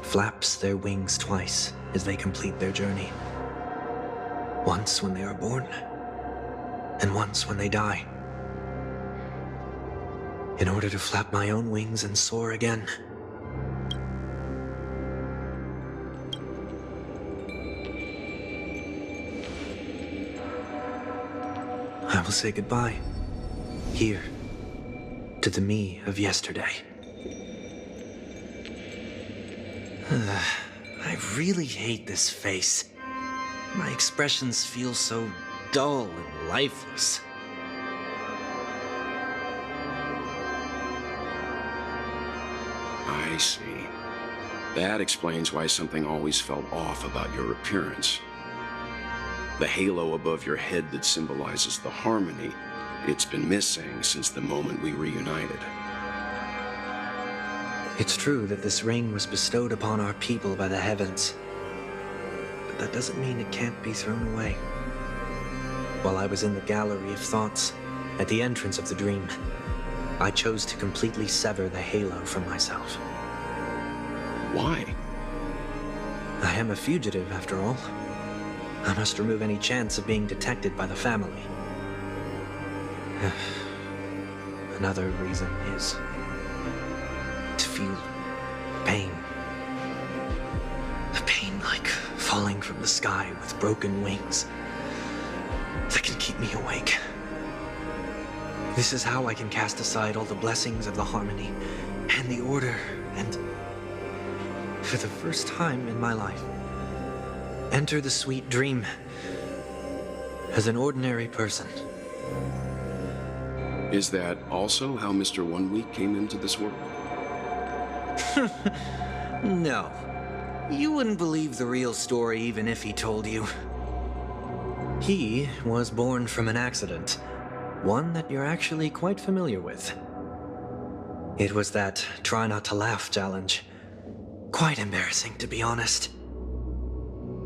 flaps their wings twice as they complete their journey. Once when they are born, and once when they die. In order to flap my own wings and soar again. I will say goodbye, here, to the me of yesterday. I really hate this face. My expressions feel so dull and lifeless. I see. That explains why something always felt off about your appearance. The halo above your head that symbolizes the harmony, it's been missing since the moment we reunited. It's true that this ring was bestowed upon our people by the heavens, but that doesn't mean it can't be thrown away. While I was in the gallery of thoughts, at the entrance of the dream, I chose to completely sever the halo from myself. Why? I am a fugitive, after all. I must remove any chance of being detected by the family. Another reason is to feel pain. A pain like falling from the sky with broken wings that can keep me awake. This is how I can cast aside all the blessings of the harmony and the order and, for the first time in my life, enter the sweet dream as an ordinary person. Is that also how Mr. 1 Week came into this world? No. You wouldn't believe the real story even if he told you. He was born from an accident, one that you're actually quite familiar with. It was that try not to laugh challenge. Quite embarrassing, to be honest.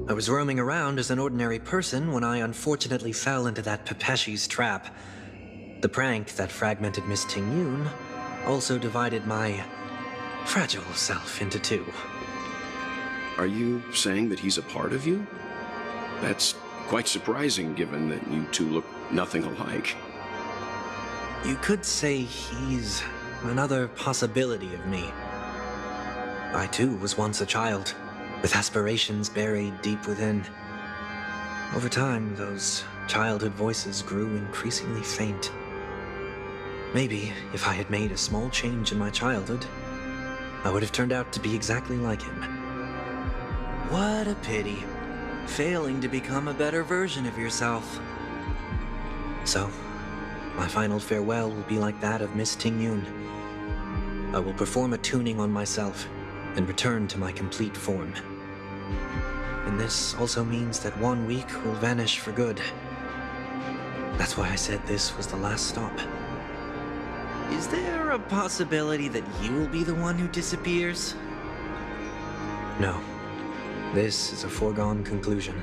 I was roaming around as an ordinary person when I unfortunately fell into that Pepeshi's trap. The prank that fragmented Miss Ting-Yun also divided my fragile self into two. Are you saying that he's a part of you? That's quite surprising given that you two look nothing alike. You could say he's another possibility of me. I too was once a child, with aspirations buried deep within. Over time, those childhood voices grew increasingly faint. Maybe if I had made a small change in my childhood, I would have turned out to be exactly like him. What a pity, failing to become a better version of yourself. So, my final farewell will be like that of Miss Ting-Yun. I will perform a tuning on myself and return to my complete form. And this also means that 1 week will vanish for good. That's why I said this was the last stop. Is there a possibility that you will be the one who disappears? No. This is a foregone conclusion.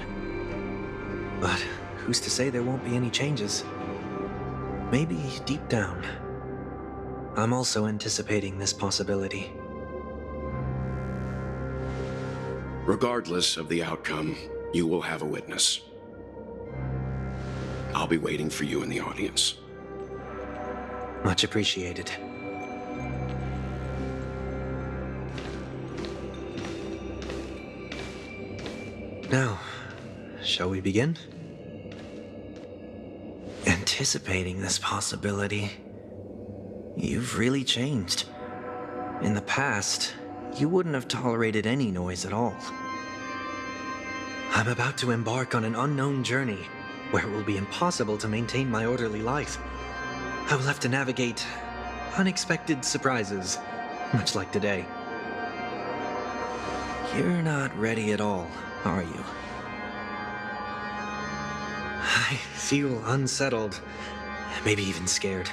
But who's to say there won't be any changes? Maybe deep down, I'm also anticipating this possibility. Regardless of the outcome, you will have a witness. I'll be waiting for you in the audience. Much appreciated. Now, shall we begin? Anticipating this possibility, you've really changed. In the past, you wouldn't have tolerated any noise at all. I'm about to embark on an unknown journey where it will be impossible to maintain my orderly life. I will have to navigate unexpected surprises, much like today. You're not ready at all, are you? I feel unsettled, maybe even scared.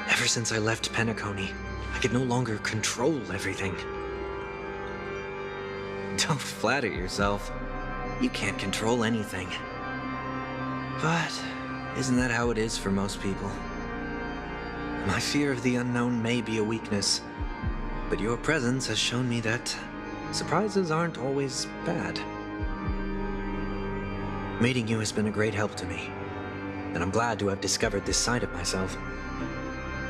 Ever since I left Penacony, I could no longer control everything. Don't flatter yourself. You can't control anything. But isn't that how it is for most people? My fear of the unknown may be a weakness, but your presence has shown me that surprises aren't always bad. Meeting you has been a great help to me, and I'm glad to have discovered this side of myself.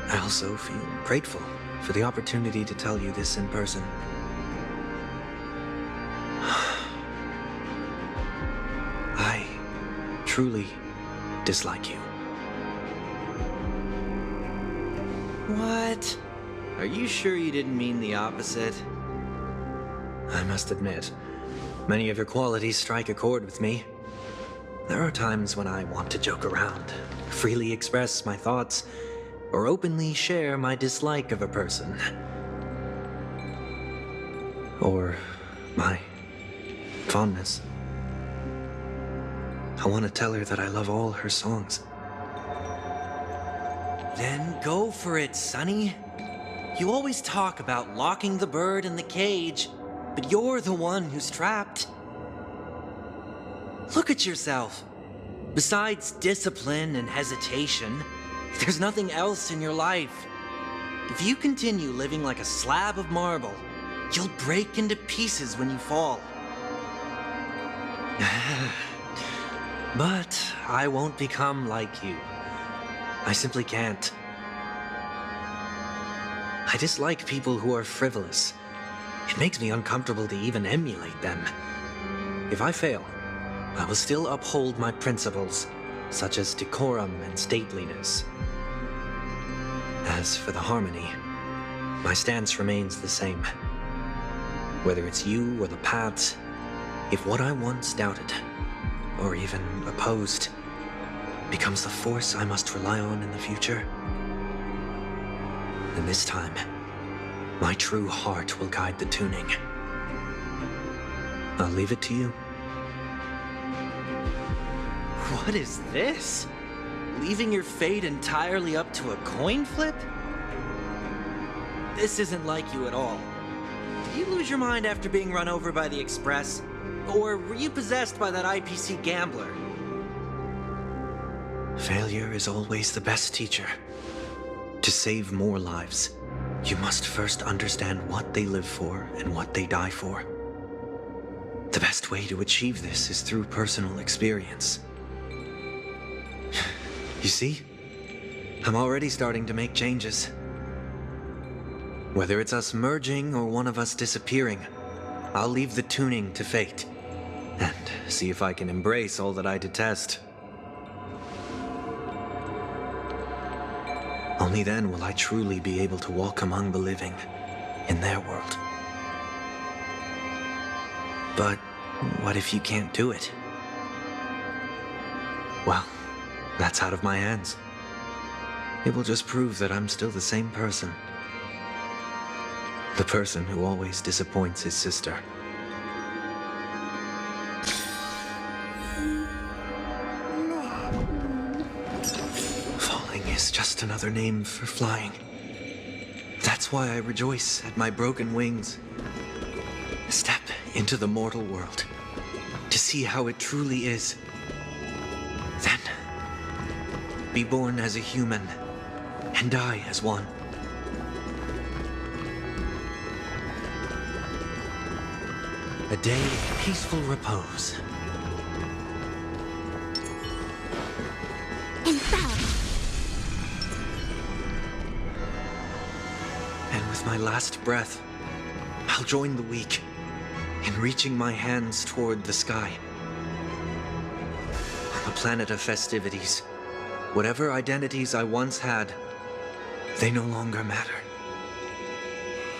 I also feel grateful for the opportunity to tell you this in person. I truly dislike you. What? Are you sure you didn't mean the opposite? I must admit, many of your qualities strike a chord with me. There are times when I want to joke around, freely express my thoughts, or openly share my dislike of a person. or my fondness. I want to tell her that I love all her songs. Then go for it, Sonny. You always talk about locking the bird in the cage, but you're the one who's trapped. Look at yourself. Besides discipline and hesitation, there's nothing else in your life. If you continue living like a slab of marble, you'll break into pieces when you fall. But I won't become like you. I simply can't. I dislike people who are frivolous. It makes me uncomfortable to even emulate them. If I fail, I will still uphold my principles, such as decorum and stateliness. As for the harmony, my stance remains the same. Whether it's you or the paths, if what I once doubted, or even opposed, becomes the force I must rely on in the future, then this time, my true heart will guide the tuning. I'll leave it to you. What is this? Leaving your fate entirely up to a coin flip? This isn't like you at all. Did you lose your mind after being run over by the Express? Or were you possessed by that IPC gambler? Failure is always the best teacher. To save more lives, you must first understand what they live for and what they die for. The best way to achieve this is through personal experience. You see? I'm already starting to make changes. Whether it's us merging or one of us disappearing, I'll leave the tuning to fate, and see if I can embrace all that I detest. Only then will I truly be able to walk among the living, in their world. But what if you can't do it? Well, that's out of my hands. It will just prove that I'm still the same person. The person who always disappoints his sister. Falling is just another name for flying. That's why I rejoice at my broken wings. Step into the mortal world to see how it truly is. Then, be born as a human and die as one. A day of peaceful repose. And with my last breath, I'll join the weak in reaching my hands toward the sky. On the planet of festivities, whatever identities I once had, they no longer matter.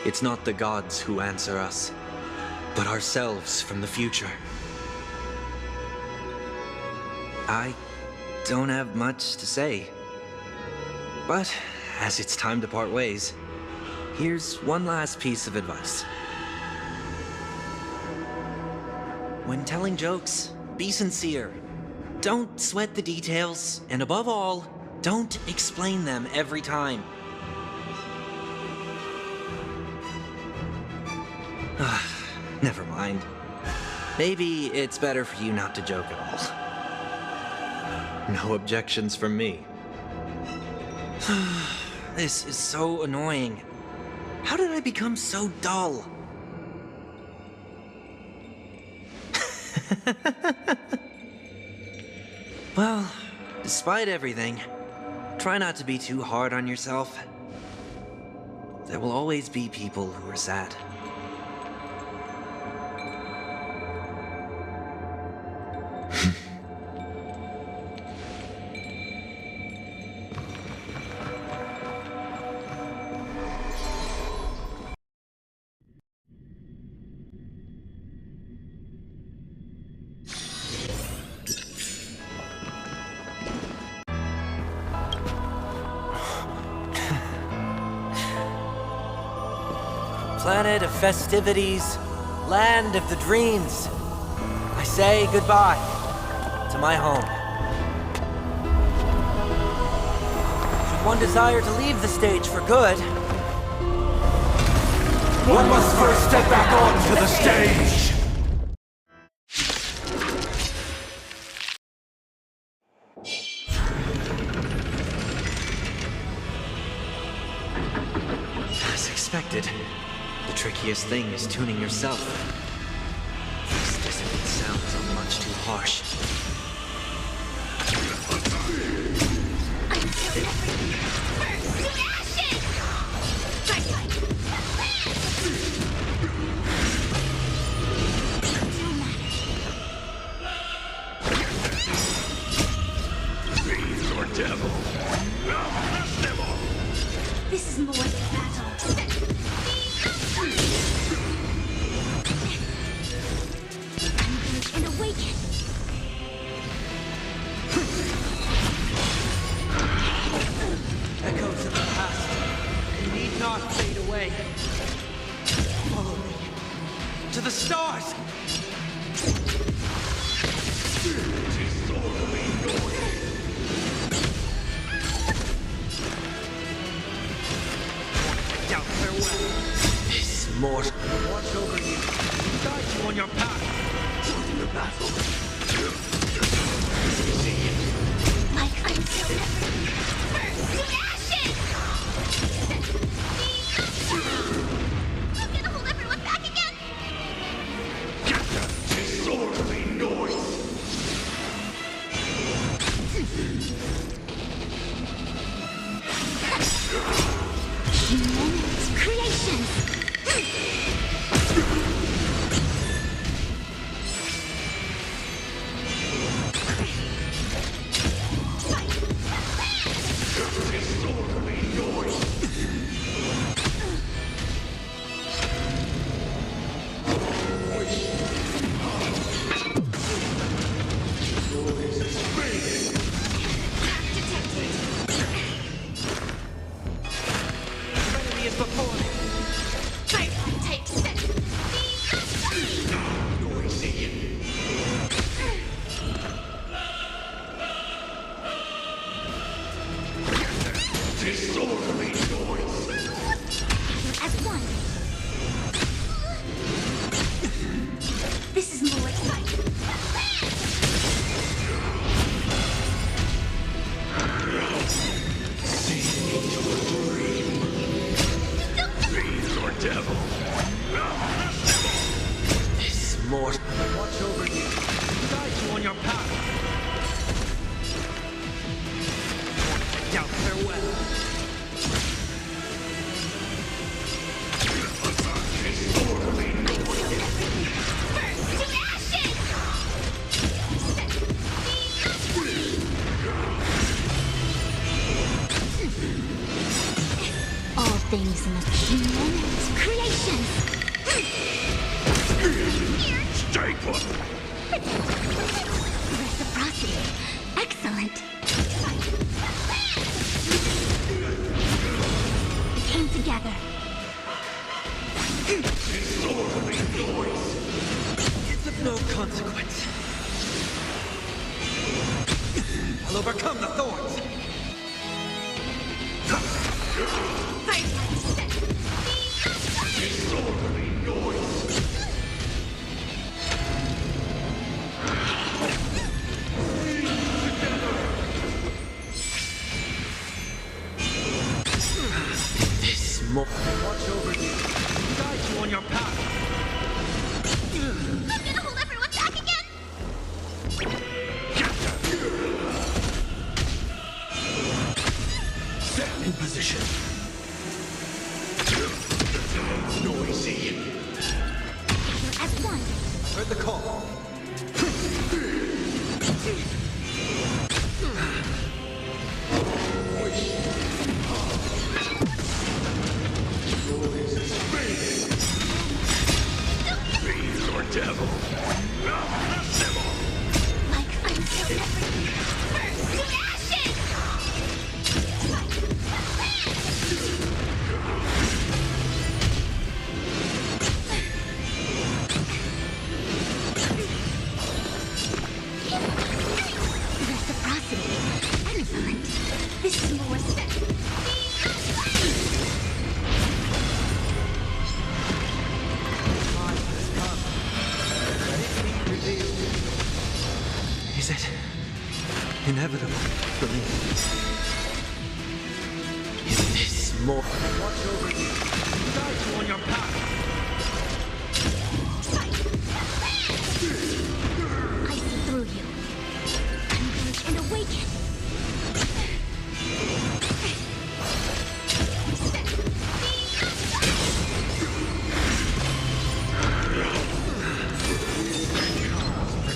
It's not the gods who answer us, but ourselves from the future. I don't have much to say, but as it's time to part ways, here's one last piece of advice. When telling jokes, be sincere. Don't sweat the details, and above all, don't explain them every time. Never mind. Maybe it's better for you not to joke at all. No objections from me. This is so annoying. How did I become so dull? Well, despite everything, try not to be too hard on yourself. There will always be people who are sad. Planet of festivities, land of the dreams, I say goodbye to my home. Should one desire to leave the stage for good, one must first step back onto the stage! As expected, the trickiest thing is tuning yourself. These dissonant sounds are much too harsh. This is more than battle. Engage and awaken. Echoes of the past need not fade away. Follow me to the stars! Down farewell. This mortal will watch over you, guide you on your path. Join the battle. Like until burn to ashes! I'm gonna hold everyone back again! Get that disorderly noise! Humans, creations! Disorderly noise! Noise is fading! Serenity is before me. Take set. Noisy! Disorderly noise! As one. This is more exciting. See into a dream. Fiend or devil. This mortal will watch over you, guide you on your path. Down farewell. Disorderly noise! Burn to ashes! All things must be humans, creations! Stay put! Reciprocity. Excellent. We came together. Disorderly noise! It's of no consequence. I'll overcome the thorns. Disorderly noise! This mortal will watch over you, guide you on your path. I'm gonna hold everyone back again! Set in position. Noisy. As one. Heard the call. Noise is fading. Fiend or devil. Like until burn to ashes! inevitable for me. In this more... Watch over you. Guide you on your path. I see through you. Converge and awaken.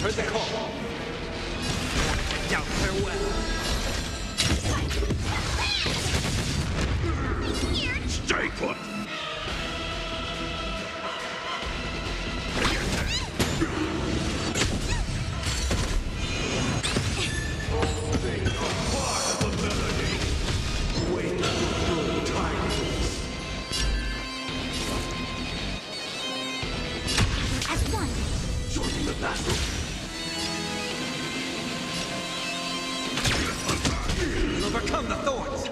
Heard the call. Now farewell. Stay put. As one. Join the battle. Overcome the thorns.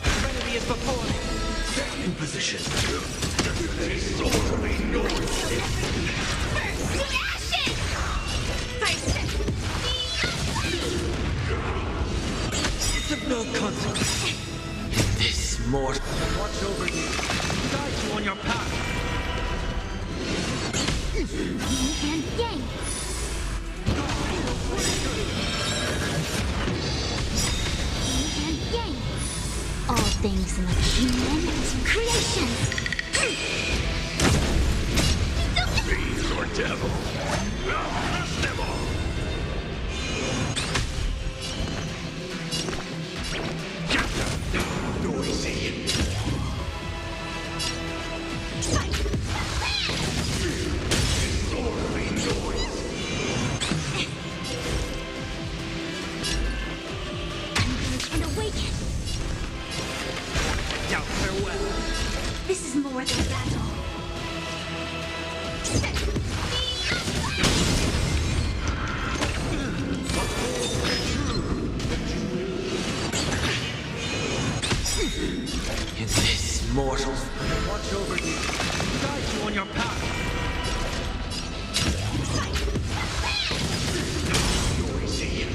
Serenity is before me. Stay in position. Disorderly noise. Ashes! It's of no consequence. In this mortal... Watch over you. Guide you on your path. Yin and yang. Yin and yang. All things in the human creations. Fiend or devil. Blast them all. Get them. Noisy. Disorderly noise. Converge and awaken. Now farewell. This is more than battle. In this mortal... Watch over you. Guide you on your path. Noisy.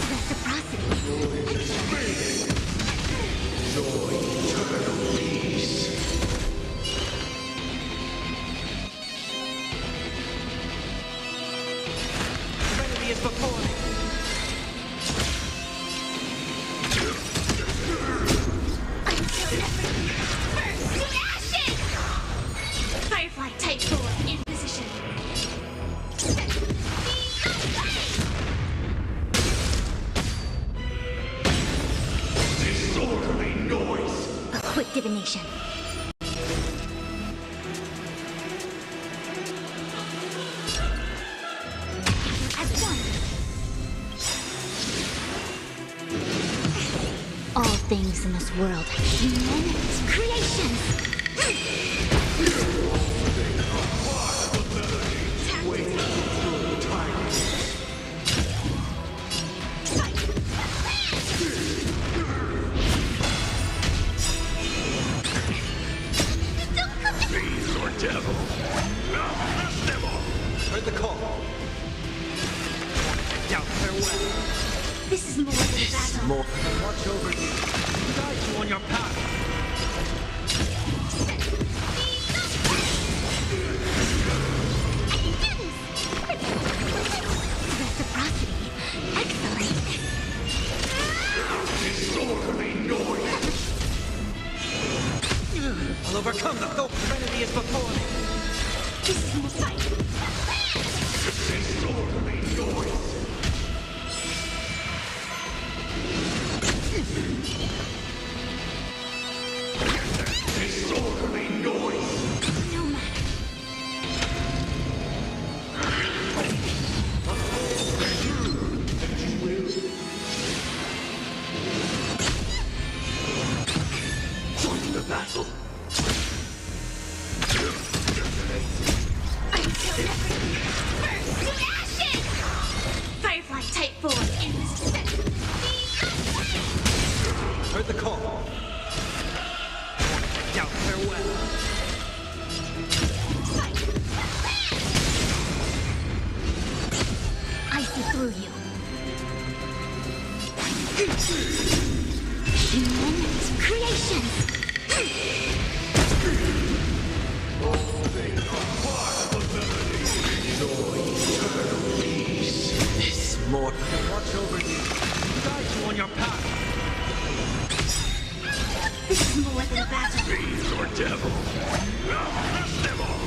Reciprocity. Joy, eternal peace. Serenity is before me. Ashes! Firefly type 4 in position. Disorderly noise. A quick divination. As one. All things in this world, human creations. Fiend or devil. Blast them all. Heard the call. Now farewell. This is more than battle. More. Watch over you. Guide you on your path. Reciprocity. Excellent. Disorderly noise. I'll overcome the thorn. Serenity is before me. This is more Disorderly noise. Disorderly noise. no matter. Join the battle. Ashes! Firefly type 4 in position. Heard the call. Now farewell. More than battle. Fiend or devil. Crush them all.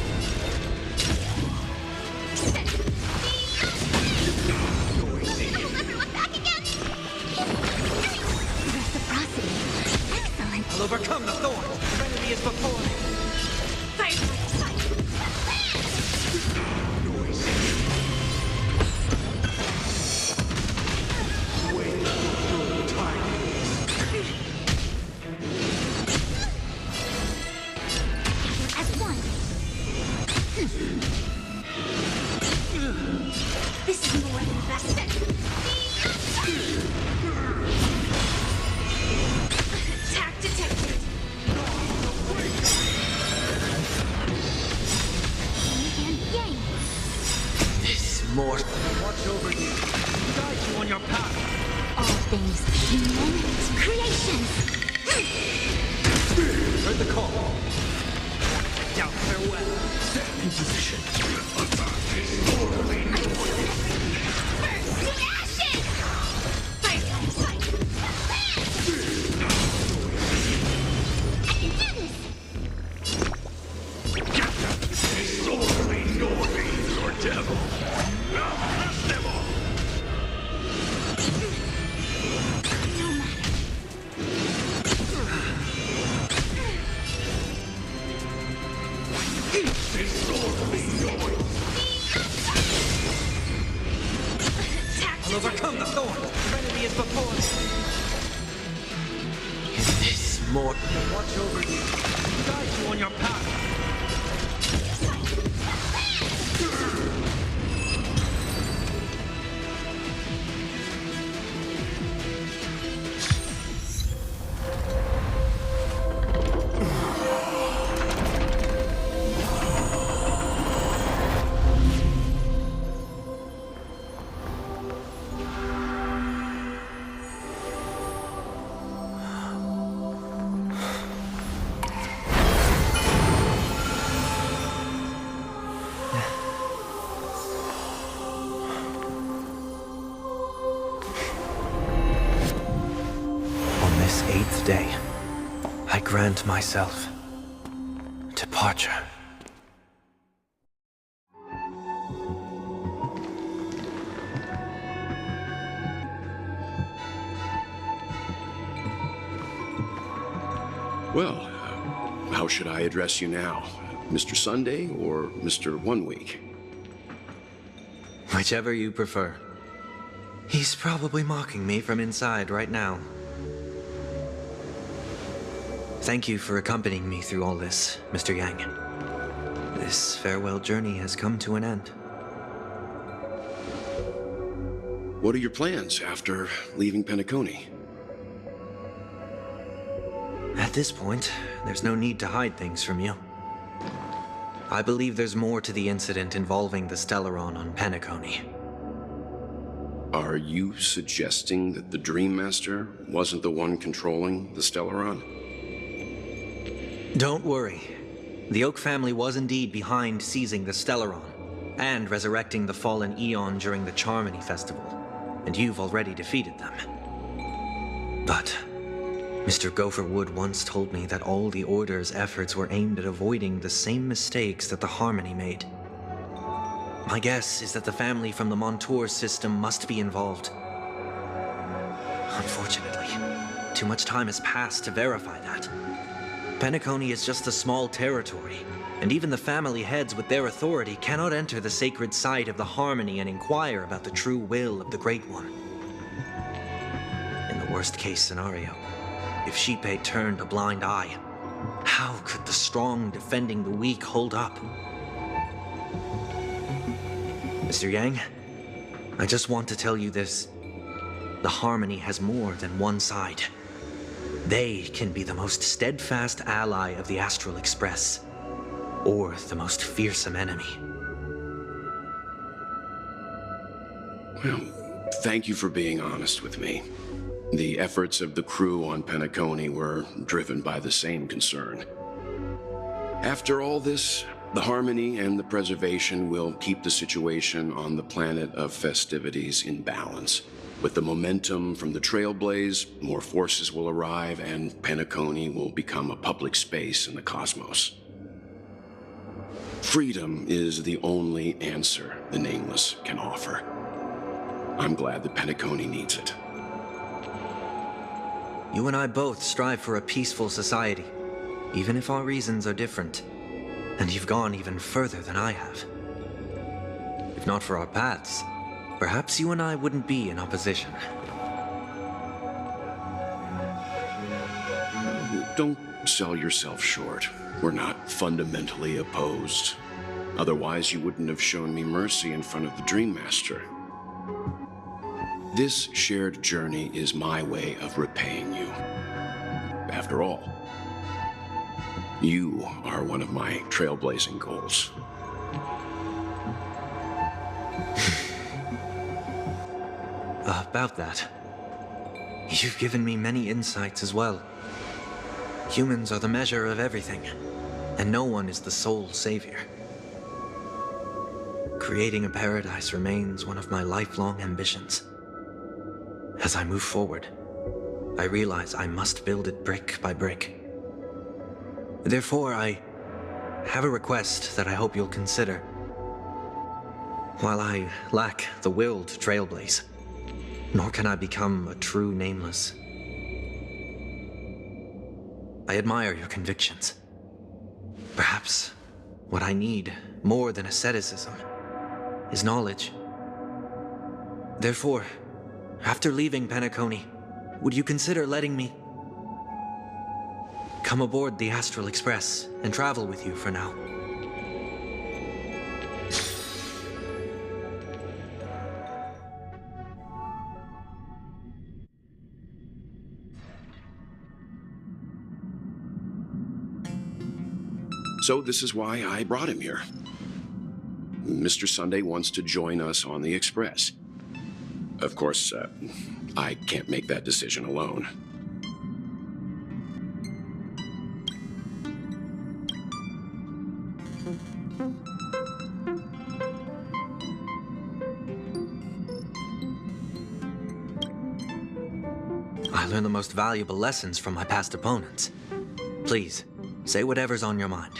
Everyone back again! Reciprocity. Excellent. I'll overcome the thorn. Serenity is before me. As one. This is more than best. Attack detected. Yin and yang. This more. Watch over you. Guide you on your path. All things human creations. Heard the call. Down farewell. Stand in position. Bursting ashes! Firefly strike. I can do this! Disorderly noise. Fiend or devil. Crush them all. No matter. Disorderly noise. Attack I'll overcome the thorn. Serenity is before me. Is this more? Watch over you. Guide you on your path. On this 8th day, I grant myself departure. Well, how should I address you now? Mr. Sunday or Mr. 1 Week? Whichever you prefer. He's probably mocking me from inside right now. Thank you for accompanying me through all this, Mr. Yang. This farewell journey has come to an end. What are your plans after leaving Penacony? At this point, there's no need to hide things from you. I believe there's more to the incident involving the Stellaron on Penacony. Are you suggesting that the Dream Master wasn't the one controlling the Stellaron? Don't worry. The Oak family was indeed behind seizing the Stellaron and resurrecting the fallen Eon during the Charmony Festival, and you've already defeated them. But Mr. Gopherwood once told me that all the Order's efforts were aimed at avoiding the same mistakes that the Harmony made. My guess is that the family from the Montour system must be involved. Unfortunately, too much time has passed to verify that. Penacony is just a small territory, and even the family heads with their authority cannot enter the sacred site of the Harmony and inquire about the true will of the Great One. In the worst-case scenario, if Sheepate turned a blind eye, how could the strong defending the weak hold up? Mr. Yang, I just want to tell you this. The Harmony has more than one side. They can be the most steadfast ally of the Astral Express, or the most fearsome enemy. Well, thank you for being honest with me. The efforts of the crew on Penacony were driven by the same concern. After all this, the Harmony and the Preservation will keep the situation on the planet of festivities in balance. With the momentum from the Trailblaze, more forces will arrive and Penacony will become a public space in the cosmos. Freedom is the only answer the Nameless can offer. I'm glad that Penacony needs it. You and I both strive for a peaceful society, even if our reasons are different. And you've gone even further than I have. If not for our paths, perhaps you and I wouldn't be in opposition. Don't sell yourself short. We're not fundamentally opposed. Otherwise, you wouldn't have shown me mercy in front of the Dream Master. This shared journey is my way of repaying you. After all, you are one of my trailblazing goals. About that, you've given me many insights as well. Humans are the measure of everything, and no one is the sole savior. Creating a paradise remains one of my lifelong ambitions. As I move forward, I realize I must build it brick by brick. Therefore, I have a request that I hope you'll consider. While I lack the will to trailblaze, nor can I become a true Nameless, I admire your convictions. Perhaps what I need, more than asceticism, is knowledge. Therefore, after leaving Penacony, would you consider letting me come aboard the Astral Express and travel with you for now? So this is why I brought him here. Mr. Sunday wants to join us on the Express. Of course, I can't make that decision alone. I learned the most valuable lessons from my past opponents. Please, say whatever's on your mind.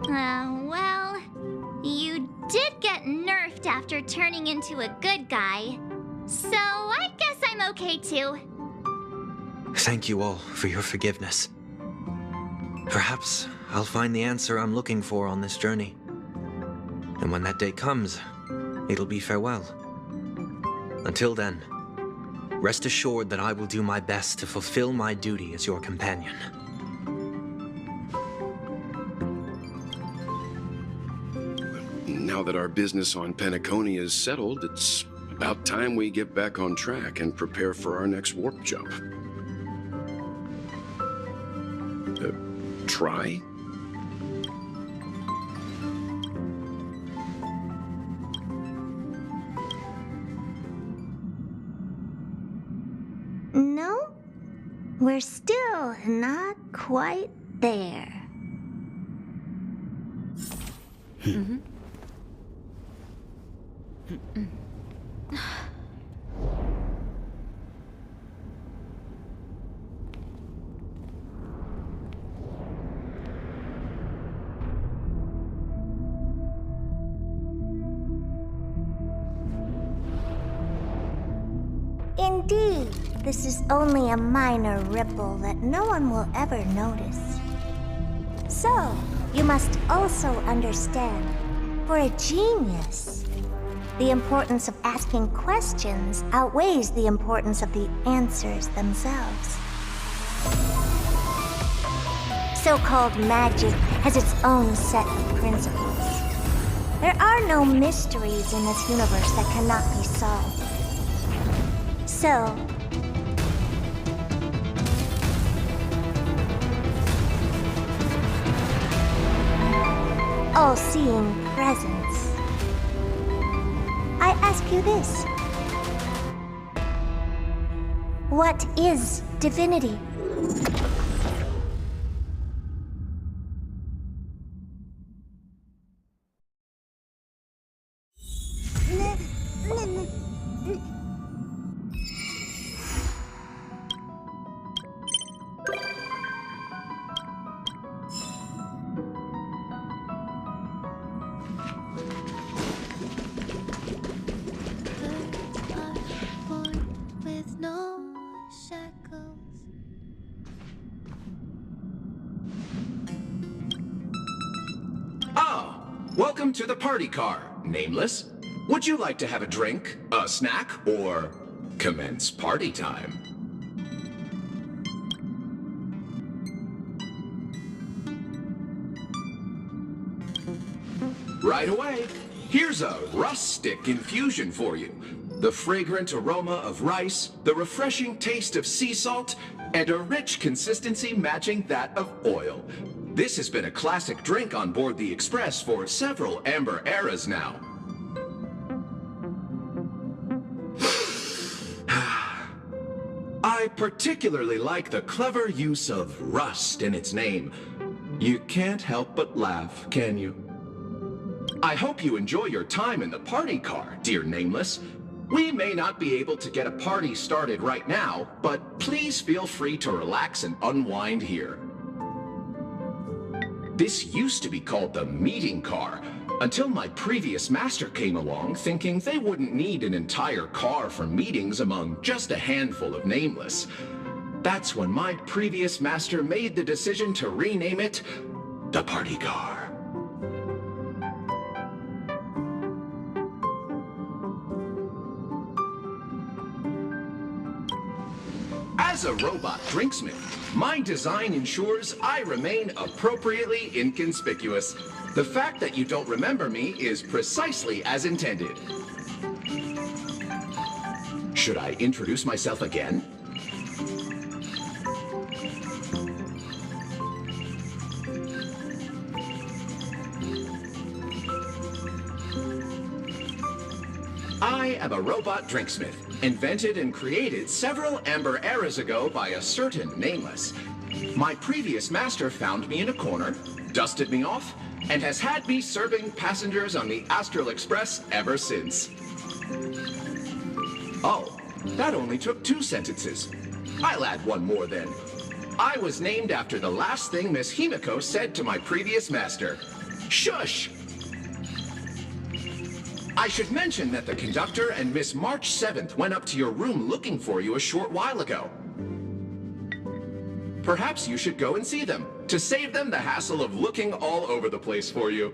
Well, you did get nerfed after turning into a good guy. So I guess I'm okay too. Thank you all for your forgiveness. Perhaps I'll find the answer I'm looking for on this journey. And when that day comes, it'll be farewell. Until then, rest assured that I will do my best to fulfill my duty as your companion. Now that our business on Penacony is settled, it's about time we get back on track and prepare for our next warp jump. Try? No, we're still not quite there. Mm-hmm. Indeed, this is only a minor ripple that no one will ever notice. So, you must also understand, for a genius, the importance of asking questions outweighs the importance of the answers themselves. So-called magic has its own set of principles. There are no mysteries in this universe that cannot be solved. So, all-seeing presence, I ask you this. What is divinity? Welcome to the party car, Nameless. Would you like to have a drink, a snack, or commence party time? Right away. Here's a rustic infusion for you. The fragrant aroma of rice, the refreshing taste of sea salt, and a rich consistency matching that of oil. This has been a classic drink on board the Express for several Amber eras now. I particularly like the clever use of rust in its name. You can't help but laugh, can you? I hope you enjoy your time in the party car, dear Nameless. We may not be able to get a party started right now, but please feel free to relax and unwind here. This used to be called the meeting car, until my previous master came along thinking they wouldn't need an entire car for meetings among just a handful of Nameless. That's when my previous master made the decision to rename it the party car. As a robot drinksmith, my design ensures I remain appropriately inconspicuous. The fact that you don't remember me is precisely as intended. Should I introduce myself again? I am a robot drinksmith, invented and created several Amber eras ago by a certain Nameless. My previous master found me in a corner, dusted me off, and has had me serving passengers on the Astral Express ever since. Oh, that only took 2 sentences. I'll add one more then. I was named after the last thing Miss Himiko said to my previous master. Shush! I should mention that the conductor and Miss March 7th went up to your room looking for you a short while ago. Perhaps you should go and see them, to save them the hassle of looking all over the place for you.